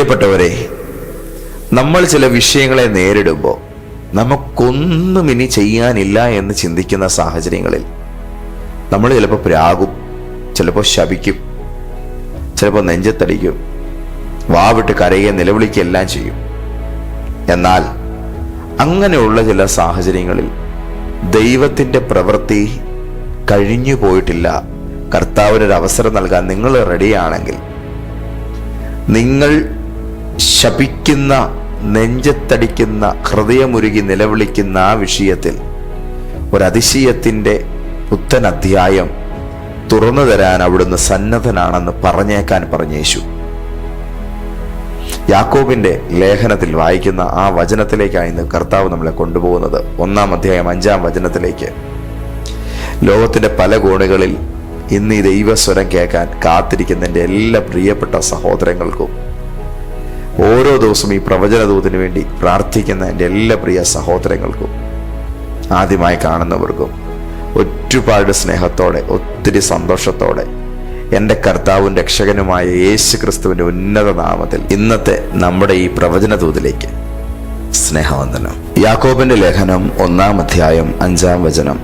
പ്രിയപ്പെട്ടവരെ, നമ്മൾ ചില വിഷയങ്ങളെ നേരിടുമ്പോൾ നമുക്കൊന്നും ഇനി ചെയ്യാനില്ല എന്ന് ചിന്തിക്കുന്ന സാഹചര്യങ്ങളിൽ നമ്മൾ ചിലപ്പോൾ പ്രാകും, ചിലപ്പോൾ ശപിക്കും, ചിലപ്പോൾ നെഞ്ചത്തടിക്കും, വാവിട്ട് കരയുകയും നിലവിളിക്കുകയും എല്ലാം ചെയ്യും. എന്നാൽ അങ്ങനെയുള്ള ചില സാഹചര്യങ്ങളിൽ ദൈവത്തിൻ്റെ പ്രവൃത്തി കഴിഞ്ഞു പോയിട്ടില്ല, കർത്താവിനൊരു അവസരം നൽകാൻ നിങ്ങൾ റെഡിയാണെങ്കിൽ, നിങ്ങൾ ശപിക്കുന്ന, നെഞ്ചത്തടിക്കുന്ന, ഹൃദയമുരുകി നിലവിളിക്കുന്ന ആ വിഷയത്തിൽ ഒരതിശയത്തിൻ്റെ പുത്തൻ അധ്യായം തുറന്നു തരാൻ അവിടുന്ന് സന്നദ്ധനാണെന്ന് പറഞ്ഞേക്കാൻ പറഞ്ഞ യേശു. യാക്കോബിന്റെ ലേഖനത്തിൽ വായിക്കുന്ന ആ വചനത്തിലേക്കാണ് ഇന്ന് കർത്താവ് നമ്മളെ കൊണ്ടുപോകുന്നത്. 1-ാം അധ്യായം 5-ാം വചനത്തിലേക്ക്. ലോകത്തിന്റെ പല കോണുകളിൽ ഇന്ന് ഈ ദൈവസ്വരം കേൾക്കാൻ കാത്തിരിക്കുന്ന എൻ്റെ എല്ലാ പ്രിയപ്പെട്ട സഹോദരങ്ങൾക്കും, ഓരോ ദിവസവും ഈ പ്രവചനദൂതിനു വേണ്ടി പ്രാർത്ഥിക്കുന്ന എൻ്റെ എല്ലാ പ്രിയ സഹോദരങ്ങൾക്കും, ആദ്യമായി കാണുന്നവർക്കും ഒരുപാട് സ്നേഹത്തോടെ, ഒത്തിരി സന്തോഷത്തോടെ എൻ്റെ കർത്താവും രക്ഷകനുമായ യേശു ക്രിസ്തുവിൻ്റെ ഉന്നത നാമത്തിൽ ഇന്നത്തെ നമ്മുടെ ഈ പ്രവചനദൂതിലേക്ക് സ്നേഹവന്ദനം. യാക്കോബിന്റെ ലേഖനം 1-ാം അധ്യായം 5-ാം വചനം.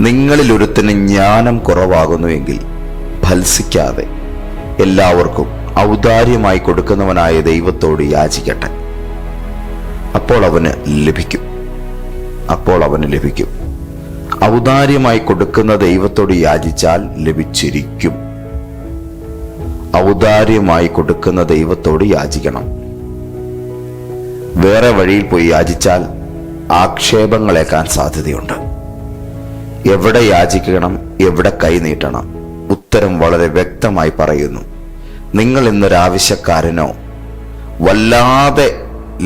നിങ്ങളിൽ ഒരുത്തന് ജ്ഞാനം കുറവാകുന്നുവെങ്കിൽ ഭത്സിക്കാതെ എല്ലാവർക്കും ഔദാര്യമായി കൊടുക്കുന്നവനായ ദൈവത്തോട് യാചിക്കട്ടെ, അപ്പോൾ അവന് ലഭിക്കും. ഔദാര്യമായി കൊടുക്കുന്ന ദൈവത്തോട് യാചിച്ചാൽ ലഭിച്ചിരിക്കും. ഔദാര്യമായി കൊടുക്കുന്ന ദൈവത്തോട് യാചിക്കണം. വേറെ വഴിയിൽ പോയി യാചിച്ചാൽ ആക്ഷേപങ്ങളേക്കാൻ സാധ്യതയുണ്ട്. എവിടെ യാചിക്കണം, എവിടെ കൈനീട്ടണം, ഉത്തരം വളരെ വ്യക്തമായി പറയുന്നു. നിങ്ങൾ ഇന്നൊരാവശ്യക്കാരനോ വല്ലാതെ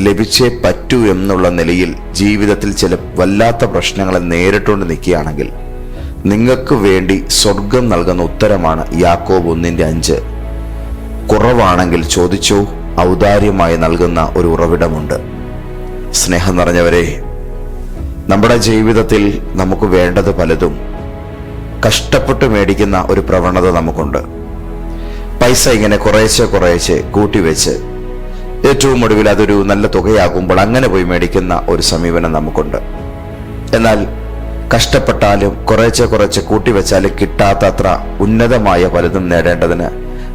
ലഭിച്ചേ പറ്റൂ എന്നുള്ള നിലയിൽ ജീവിതത്തിൽ ചില വല്ലാത്ത പ്രശ്നങ്ങളെ നേരിട്ടുകൊണ്ട് നിൽക്കുകയാണെങ്കിൽ നിങ്ങൾക്ക് വേണ്ടി സ്വർഗം നൽകുന്ന ഉത്തരമാണ് യാക്കോബ് 1:5. കുറവാണെങ്കിൽ ചോദിച്ചോ, ഔദാര്യമായി നൽകുന്ന ഒരു ഉറവിടമുണ്ട്. സ്നേഹം നിറഞ്ഞവരെ, നമ്മുടെ ജീവിതത്തിൽ നമുക്ക് വേണ്ടത് പലതും കഷ്ടപ്പെട്ട് മേടിക്കുന്ന ഒരു പ്രവണത നമുക്കുണ്ട്. പൈസ ഇങ്ങനെ കുറേശ്ശെ കൂട്ടിവെച്ച് ഏറ്റവും ഒടുവിൽ അതൊരു നല്ല തുകയാകുമ്പോൾ അങ്ങനെ പോയി മേടിക്കുന്ന ഒരു സമീപനം നമുക്കുണ്ട്. എന്നാൽ കഷ്ടപ്പെട്ടാലും കുറേശ്ശെ കൂട്ടിവെച്ചാലും കിട്ടാത്തത്ര ഉന്നതമായ പലതും നേടേണ്ടതിന്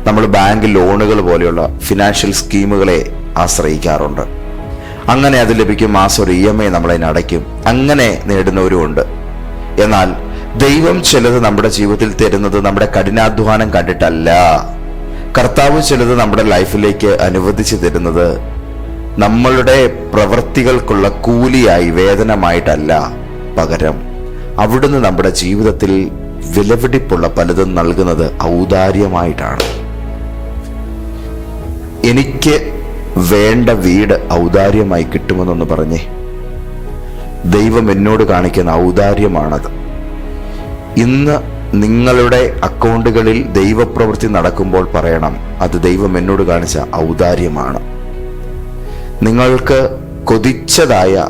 നമ്മൾ ബാങ്ക് ലോണുകൾ പോലെയുള്ള ഫിനാൻഷ്യൽ സ്കീമുകളെ ആശ്രയിക്കാറുണ്ട്. അങ്ങനെ അത് ലഭിക്കും, മാസം ഒരു EMI നമ്മളതിനടയ്ക്കും, അങ്ങനെ നേടുന്നവരുമുണ്ട്. എന്നാൽ ദൈവം ചിലത് നമ്മുടെ ജീവിതത്തിൽ തരുന്നത് നമ്മുടെ കഠിനാധ്വാനം കണ്ടിട്ടല്ല. കർത്താവ് ചിലത് നമ്മുടെ ലൈഫിലേക്ക് അനുവദിച്ചു തരുന്നത് നമ്മളുടെ പ്രവൃത്തികൾക്കുള്ള കൂലിയായി, വേതനമായിട്ടല്ല. പകരം അവിടുന്ന് നമ്മുടെ ജീവിതത്തിൽ വിലപിടിപ്പുള്ള പലതും നൽകുന്നത് ഔദാര്യമായിട്ടാണ്. എനിക്ക് വേണ്ട വീട് ഔദാര്യമായി കിട്ടുമെന്നൊന്ന് പറഞ്ഞേ. ദൈവം എന്നോട് കാണിക്കുന്ന ഔദാര്യമാണത്. ഇന്ന് നിങ്ങളുടെ അക്കൗണ്ടുകളിൽ ദൈവപ്രവൃത്തി നടക്കുമ്പോൾ പറയണം, അത് ദൈവം എന്നോട് കാണിച്ച ഔദാര്യമാണ്. നിങ്ങൾക്ക് കൊതിച്ചതായ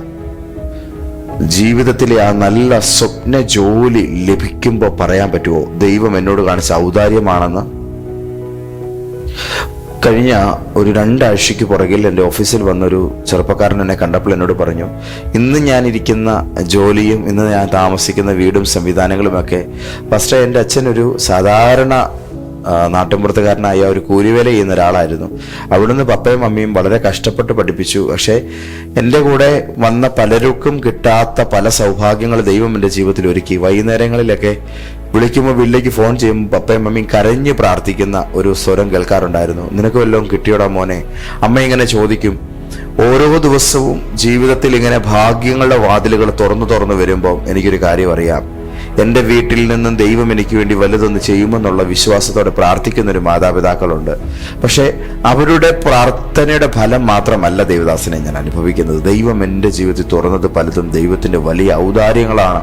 ജീവിതത്തിലെ ആ നല്ല സ്വപ്ന ജോലി ലഭിക്കുമ്പോൾ പറയാൻ പറ്റുമോ, ദൈവം എന്നോട് കാണിച്ച ഔദാര്യമാണെന്ന്? കഴിഞ്ഞ ഒരു 2 ആഴ്ചയ്ക്ക് പുറകിൽ എൻ്റെ ഓഫീസിൽ വന്നൊരു ചെറുപ്പക്കാരൻ എന്നെ കണ്ടപ്പോൾ എന്നോട് പറഞ്ഞു, ഇന്ന് ഞാനിരിക്കുന്ന ജോലിയും ഇന്ന് ഞാൻ താമസിക്കുന്ന വീടും സംവിധാനങ്ങളുമൊക്കെ ഫസ്റ്റ് എൻ്റെ അച്ഛൻ ഒരു സാധാരണ നാട്ടിൻപുറത്തുകാരനായ ഒരു കൂലിവേല ചെയ്യുന്ന ഒരാളായിരുന്നു. അവിടുന്ന് പപ്പയും അമ്മയും വളരെ കഷ്ടപ്പെട്ട് പഠിപ്പിച്ചു. പക്ഷേ എൻ്റെ കൂടെ വന്ന പലർക്കും കിട്ടാത്ത പല സൗഭാഗ്യങ്ങൾ ദൈവം എൻ്റെ ജീവിതത്തിൽ ഒരുക്കി. വൈകുന്നേരങ്ങളിലൊക്കെ വിളിക്കുമ്പോൾ വീട്ടിലേക്ക് ഫോൺ ചെയ്യുമ്പോൾ പപ്പയും മമ്മിയും കരഞ്ഞ് പ്രാർത്ഥിക്കുന്ന ഒരു സ്വരം കേൾക്കാറുണ്ടായിരുന്നു. നിനക്ക് വല്ലതും കിട്ടിയോടാ മോനെ? അമ്മ ഇങ്ങനെ ചോദിക്കും. ഓരോ ദിവസവും ജീവിതത്തിൽ ഇങ്ങനെ ഭാഗ്യങ്ങളുടെ വാതിലുകൾ തുറന്നു വരുമ്പോൾ എനിക്കൊരു കാര്യം അറിയാം, എൻ്റെ വീട്ടിൽ നിന്നും ദൈവം എനിക്ക് വേണ്ടി വലുതൊന്ന് ചെയ്യുമെന്നുള്ള വിശ്വാസത്തോടെ പ്രാർത്ഥിക്കുന്നൊരു മാതാപിതാക്കളുണ്ട്. പക്ഷേ അവരുടെ പ്രാർത്ഥനയുടെ ഫലം മാത്രമല്ല ദേവദാസനെ ഞാൻ അനുഭവിക്കുന്നത്. ദൈവം എൻ്റെ ജീവിതത്തിൽ തുറന്നത് പലതും ദൈവത്തിൻ്റെ വലിയ ഔദാര്യങ്ങളാണ്.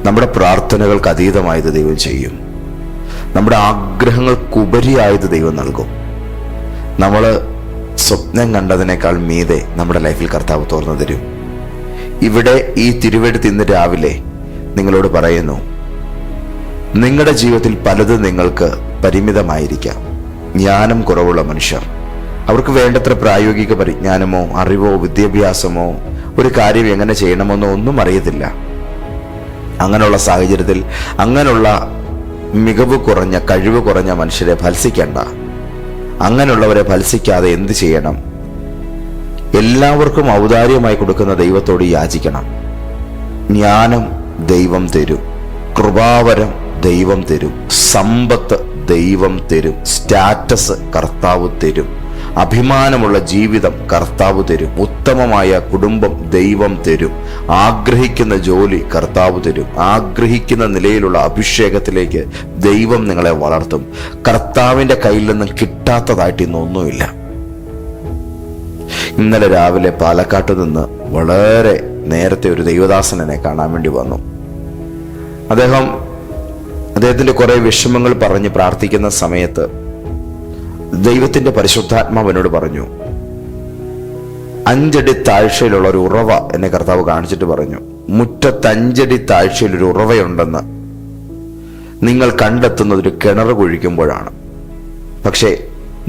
നമ്മുടെ പ്രാർത്ഥനകൾക്ക് അതീതമായത് ദൈവം ചെയ്യും. നമ്മുടെ ആഗ്രഹങ്ങൾക്കുപരിയായത് ദൈവം നൽകും. നമ്മൾ സ്വപ്നം കണ്ടതിനേക്കാൾ മീതെ നമ്മുടെ ലൈഫിൽ കർത്താവ് തുറന്നു തരും. ഇവിടെ ഈ തിരുവെടുത്ത് ഇന്ന് രാവിലെ നിങ്ങളോട് പറയുന്നു, നിങ്ങളുടെ ജീവിതത്തിൽ പലതും നിങ്ങൾക്ക് പരിമിതമായിരിക്കാം. ജ്ഞാനം കുറവുള്ള മനുഷ്യർ, അവർക്ക് വേണ്ടത്ര പ്രായോഗിക പരിജ്ഞാനമോ അറിവോ വിദ്യാഭ്യാസമോ ഒരു കാര്യം എങ്ങനെ ചെയ്യണമെന്നോ ഒന്നും അറിയത്തില്ല. അങ്ങനെയുള്ള സാഹചര്യത്തിൽ അങ്ങനെയുള്ള മികവ് കുറഞ്ഞ കഴിവ് കുറഞ്ഞ മനുഷ്യരെ ഭത്സിക്കേണ്ട. അങ്ങനെയുള്ളവരെ ഭത്സിക്കാതെ എന്ത് ചെയ്യണം? എല്ലാവർക്കും ഔദാര്യമായി കൊടുക്കുന്ന ദൈവത്തോട് യാചിക്കണം. ജ്ഞാനം ദൈവം തരും, കൃപാവരം ദൈവം തരും, സമ്പത്ത് ദൈവം തരും, സ്റ്റാറ്റസ് കർത്താവ് തരും, അഭിമാനമുള്ള ജീവിതം കർത്താവ് തരും, ഉത്തമമായ കുടുംബം ദൈവം തരും, ആഗ്രഹിക്കുന്ന ജോലി കർത്താവ് തരും, ആഗ്രഹിക്കുന്ന നിലയിലുള്ള അഭിഷേകത്തിലേക്ക് ദൈവം നിങ്ങളെ വളർത്തും. കർത്താവിൻ്റെ കയ്യിൽ നിന്നും കിട്ടാത്തതായിട്ട് ഇന്നൊന്നുമില്ല. ഇന്നലെ രാവിലെ പാലക്കാട്ട് നിന്ന് വളരെ നേരത്തെ ഒരു ദൈവദാസനെ കാണാൻ വേണ്ടി വന്നു. അദ്ദേഹത്തിന്റെ കുറെ വിഷമങ്ങൾ പറഞ്ഞ് പ്രാർത്ഥിക്കുന്ന സമയത്ത് ദൈവത്തിന്റെ പരിശുദ്ധാത്മാവ് എന്നോട് പറഞ്ഞു, 5 അടി താഴ്ചയിലുള്ള ഒരു ഉറവ എന്നെ കർത്താവ് കാണിച്ചിട്ട് പറഞ്ഞു, മുറ്റത്ത് 5 അടി താഴ്ചയിൽ ഒരു ഉറവയുണ്ടെന്ന് നിങ്ങൾ കണ്ടെത്തുന്നത് ഒരു കിണർ കുഴിക്കുമ്പോഴാണ്. പക്ഷേ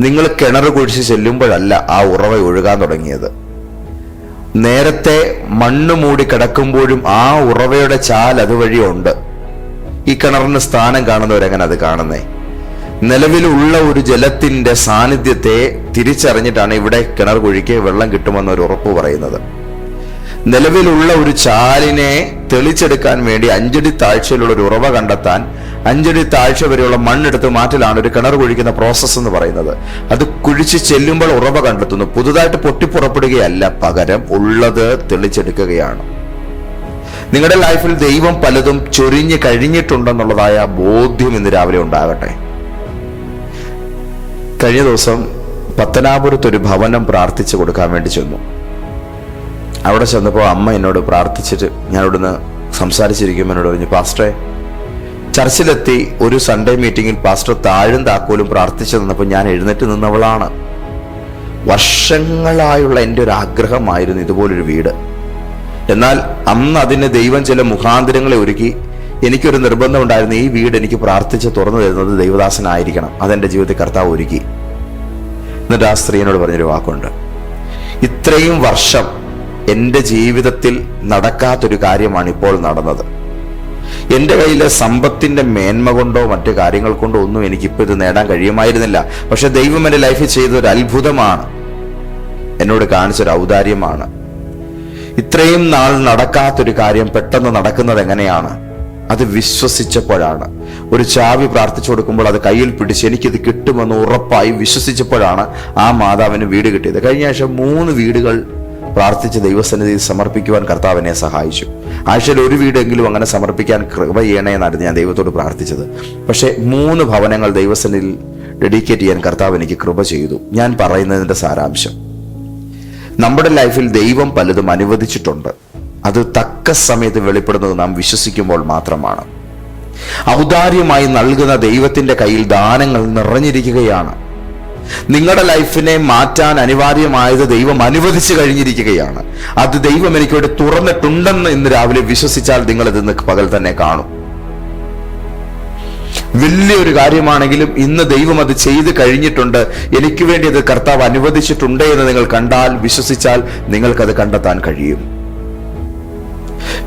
നിങ്ങൾ കിണർ കുഴിച്ച് ചെല്ലുമ്പോഴല്ല ആ ഉറവ ഒഴുകാൻ തുടങ്ങിയത്. നേരത്തെ മണ്ണ് മൂടി കിടക്കുമ്പോഴും ആ ഉറവയുടെ ചാൽ അതുവഴിയുണ്ട്. ഈ കിണറിന് സ്ഥാനം കാണുന്നവരെങ്ങനെ അത് കാണുന്നേ? നിലവിലുള്ള ഒരു ജലത്തിന്റെ സാന്നിധ്യത്തെ തിരിച്ചറിഞ്ഞിട്ടാണ് ഇവിടെ കിണർ കുഴിക്ക് വെള്ളം കിട്ടുമെന്ന് ഒരു ഉറപ്പ് പറയുന്നത്. നിലവിലുള്ള ഒരു ചാലിനെ തെളിച്ചെടുക്കാൻ വേണ്ടി 5 അടി താഴ്ചയിലുള്ള ഒരു ഉറവ കണ്ടെത്താൻ 5 അടി താഴ്ച വരെയുള്ള മണ്ണെടുത്ത് മാറ്റലാണ് ഒരു കിണർ കുഴിക്കുന്ന പ്രോസസ്സ് എന്ന് പറയുന്നത്. അത് കുഴിച്ച് ചെല്ലുമ്പോൾ ഉറവ കണ്ടെത്തുന്നു. പുതുതായിട്ട് പൊട്ടിപ്പുറപ്പെടുകയല്ല, പകരം ഉള്ളത് തെളിച്ചെടുക്കുകയാണ്. നിങ്ങളുടെ ലൈഫിൽ ദൈവം പലതും ചൊരിഞ്ഞ് കഴിഞ്ഞിട്ടുണ്ടെന്നുള്ളതായ ബോധ്യം ഇന്ന് രാവിലെ ഉണ്ടാകട്ടെ. കഴിഞ്ഞ ദിവസം പത്തനാപുരത്ത് ഒരു ഭവനം പ്രാർത്ഥിച്ചു കൊടുക്കാൻ വേണ്ടി ചെന്നു. അവിടെ ചെന്നപ്പോൾ അമ്മ എന്നോട് പ്രാർത്ഥിച്ചിട്ട് ഞാൻ ഇവിടുന്ന് സംസാരിച്ചിരിക്കുമ്പോൾ എന്നോട് പറഞ്ഞു, പാസ്റ്ററെ, ചർച്ചിലെത്തി ഒരു സൺഡേ മീറ്റിംഗിൽ പാസ്റ്റർ താഴും താക്കോലും പ്രാർത്ഥിച്ചു നിന്നപ്പോൾ ഞാൻ എഴുന്നേറ്റ് നിന്നവളാണ്. വർഷങ്ങളായുള്ള എൻ്റെ ഒരു ആഗ്രഹമായിരുന്നു ഇതുപോലൊരു വീട്. എന്നാൽ അന്ന് അതിന് ദൈവം ചില മുഖാന്തരങ്ങളെ ഒരുക്കി. എനിക്കൊരു നിർബന്ധം ഉണ്ടായിരുന്നു, ഈ വീട് എനിക്ക് പ്രാർത്ഥിച്ച് തുറന്നു തരുന്നത് ദൈവദാസനായിരിക്കണം. അതെൻ്റെ ജീവിതത്തിൽ കർത്താവ് ഒരുക്കി. എന്നിട്ട് ആ സ്ത്രീയോട് പറഞ്ഞൊരു വാക്കുണ്ട്, ഇത്രയും വർഷം എൻ്റെ ജീവിതത്തിൽ നടക്കാത്തൊരു കാര്യമാണ് ഇപ്പോൾ നടന്നത്. എൻ്റെ കയ്യിലെ സമ്പത്തിന്റെ മേന്മ കൊണ്ടോ മറ്റു കാര്യങ്ങൾ കൊണ്ടോ ഒന്നും എനിക്കിപ്പോൾ ഇത് നേടാൻ കഴിയുമായിരുന്നില്ല. പക്ഷെ ദൈവം എൻ്റെ ലൈഫിൽ ചെയ്തൊരു അത്ഭുതമാണ്, എന്നോട് കാണിച്ചൊരു ഔദാര്യമാണ്. ഇത്രയും നാൾ നടക്കാത്തൊരു കാര്യം പെട്ടെന്ന് നടക്കുന്നത് എങ്ങനെയാണ്? അത് വിശ്വസിച്ചപ്പോഴാണ്. ഒരു ചാവി പ്രാർത്ഥിച്ചു കൊടുക്കുമ്പോൾ അത് കയ്യിൽ പിടിച്ച് എനിക്കിത് കിട്ടുമെന്ന് ഉറപ്പായി വിശ്വസിച്ചപ്പോഴാണ് ആ മാതാവിന് വീട് കിട്ടിയത്. കഴിഞ്ഞ ആഴ്ച 3 വീടുകൾ പ്രാർത്ഥിച്ച് ദൈവസന്നിധിയിൽ സമർപ്പിക്കുവാൻ കർത്താവ് എന്നെ സഹായിച്ചു. ആഴ്ചയിൽ 1 വീടെങ്കിലും അങ്ങനെ സമർപ്പിക്കാൻ കൃപ ചെയ്യണേ എന്നായിരുന്നു ഞാൻ ദൈവത്തോട് പ്രാർത്ഥിച്ചത്. പക്ഷെ 3 ഭവനങ്ങൾ ദൈവസന്നിധിയിൽ ഡെഡിക്കേറ്റ് ചെയ്യാൻ കർത്താവ് എനിക്ക് കൃപ ചെയ്തു. ഞാൻ പറയുന്നതിന്റെ സാരാംശം, നമ്മുടെ ലൈഫിൽ ദൈവം പലതും അനുവദിച്ചിട്ടുണ്ട്. അത് തക്ക സമയത്ത് വെളിപ്പെടുന്നത് നാം വിശ്വസിക്കുമ്പോൾ മാത്രമാണ്. ഔദാര്യമായി നൽകുന്ന ദൈവത്തിന്റെ കയ്യിൽ ദാനങ്ങൾ നിറഞ്ഞിരിക്കുകയാണ്. നിങ്ങളുടെ ലൈഫിനെ മാറ്റാൻ അനിവാര്യമായത് ദൈവം അനുവദിച്ചു കഴിഞ്ഞിരിക്കുകയാണ്. അത് ദൈവം എനിക്ക് വേണ്ടി തുറന്നിട്ടുണ്ടെന്ന് ഇന്ന് രാവിലെ വിശ്വസിച്ചാൽ നിങ്ങൾ ഇന്ന് പകൽ തന്നെ കാണും. വലിയൊരു കാര്യമാണെങ്കിലും ഇന്ന് ദൈവം അത് ചെയ്ത് കഴിഞ്ഞിട്ടുണ്ട്, എനിക്ക് വേണ്ടി അത് കർത്താവ് അനുവദിച്ചിട്ടുണ്ട് എന്ന് നിങ്ങൾ കണ്ടാൽ, വിശ്വസിച്ചാൽ നിങ്ങൾക്കത് കണ്ടെത്താൻ കഴിയും.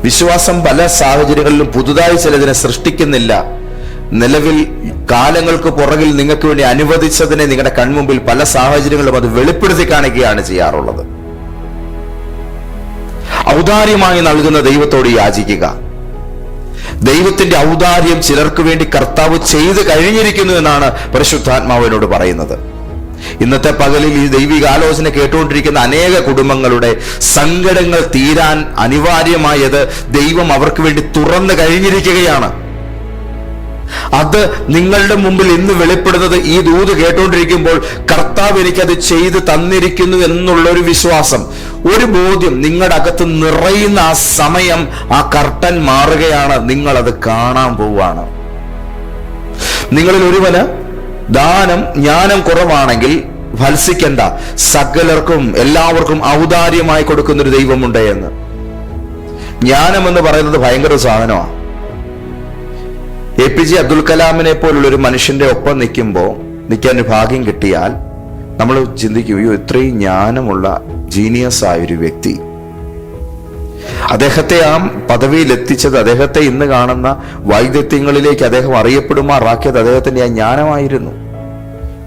വിശ്വാസം പല സാഹചര്യങ്ങളിലും പുതുതായി ചിലതിനെ സൃഷ്ടിക്കുന്നില്ല. നിലവിൽ കാലങ്ങൾക്ക് പുറകിൽ നിങ്ങൾക്ക് വേണ്ടി അനുവദിച്ചതിനെ നിങ്ങളുടെ കൺമുമ്പിൽ പല സാഹചര്യങ്ങളും അത് വെളിപ്പെടുത്തി കാണിക്കുകയാണ് ചെയ്യാറുള്ളത്. ഔദാര്യമായി നൽകുന്ന ദൈവത്തോട് യാചിക്കുക. ദൈവത്തിന്റെ ഔദാര്യം ചിലർക്ക് വേണ്ടി കർത്താവ് ചെയ്ത് കഴിഞ്ഞിരിക്കുന്നു എന്നാണ് പരിശുദ്ധാത്മാവിനോട് പറയുന്നത്. ഇന്നത്തെ പകലിൽ ഈ ദൈവിക ആലോചന കേട്ടുകൊണ്ടിരിക്കുന്ന അനേക കുടുംബങ്ങളുടെ സങ്കടങ്ങൾ തീരാൻ അനിവാര്യമായത് ദൈവം അവർക്ക് വേണ്ടി തുറന്നു കഴിഞ്ഞിരിക്കുകയാണ്. അത് നിങ്ങളുടെ മുമ്പിൽ ഇന്ന് വെളിപ്പെടുന്നത് ഈ ദൂത് കേട്ടുകൊണ്ടിരിക്കുമ്പോൾ കർത്താവ് എനിക്കത് ചെയ്ത് തന്നിരിക്കുന്നു എന്നുള്ളൊരു വിശ്വാസം, ഒരു ബോധ്യം നിങ്ങളുടെ അകത്ത് നിറയുന്ന ആ സമയം ആ കർട്ടൻ മാറുകയാണ്. നിങ്ങളത് കാണാൻ പോവുകയാണ്. നിങ്ങളിൽ ഒരുവന് ദാനം ജ്ഞാനം കുറവാണെങ്കിൽ ഭത്സിക്കണ്ട, സകലർക്കും എല്ലാവർക്കും ഔദാര്യമായി കൊടുക്കുന്നൊരു ദൈവമുണ്ട് എന്ന്. ജ്ഞാനം എന്ന് പറയുന്നത് ഭയങ്കര സാധനമാണ്. APJ അബ്ദുൽ കലാമിനെ പോലുള്ളൊരു മനുഷ്യന്റെ ഒപ്പം നിൽക്കാൻ ഒരു ഭാഗ്യം കിട്ടിയാൽ നമ്മൾ ചിന്തിക്കും, അയ്യോ ഇത്രയും ജ്ഞാനമുള്ള ജീനിയസ് ആയൊരു വ്യക്തി, അദ്ദേഹത്തെ ആ പദവിയിൽ എത്തിച്ചത്, അദ്ദേഹത്തെ ഇന്ന് കാണുന്ന വൈദഗ്ധ്യങ്ങളിലേക്ക് അദ്ദേഹം അറിയപ്പെടുമാറാക്കിയത് അദ്ദേഹത്തിന്റെ ആ ജ്ഞാനമായിരുന്നു.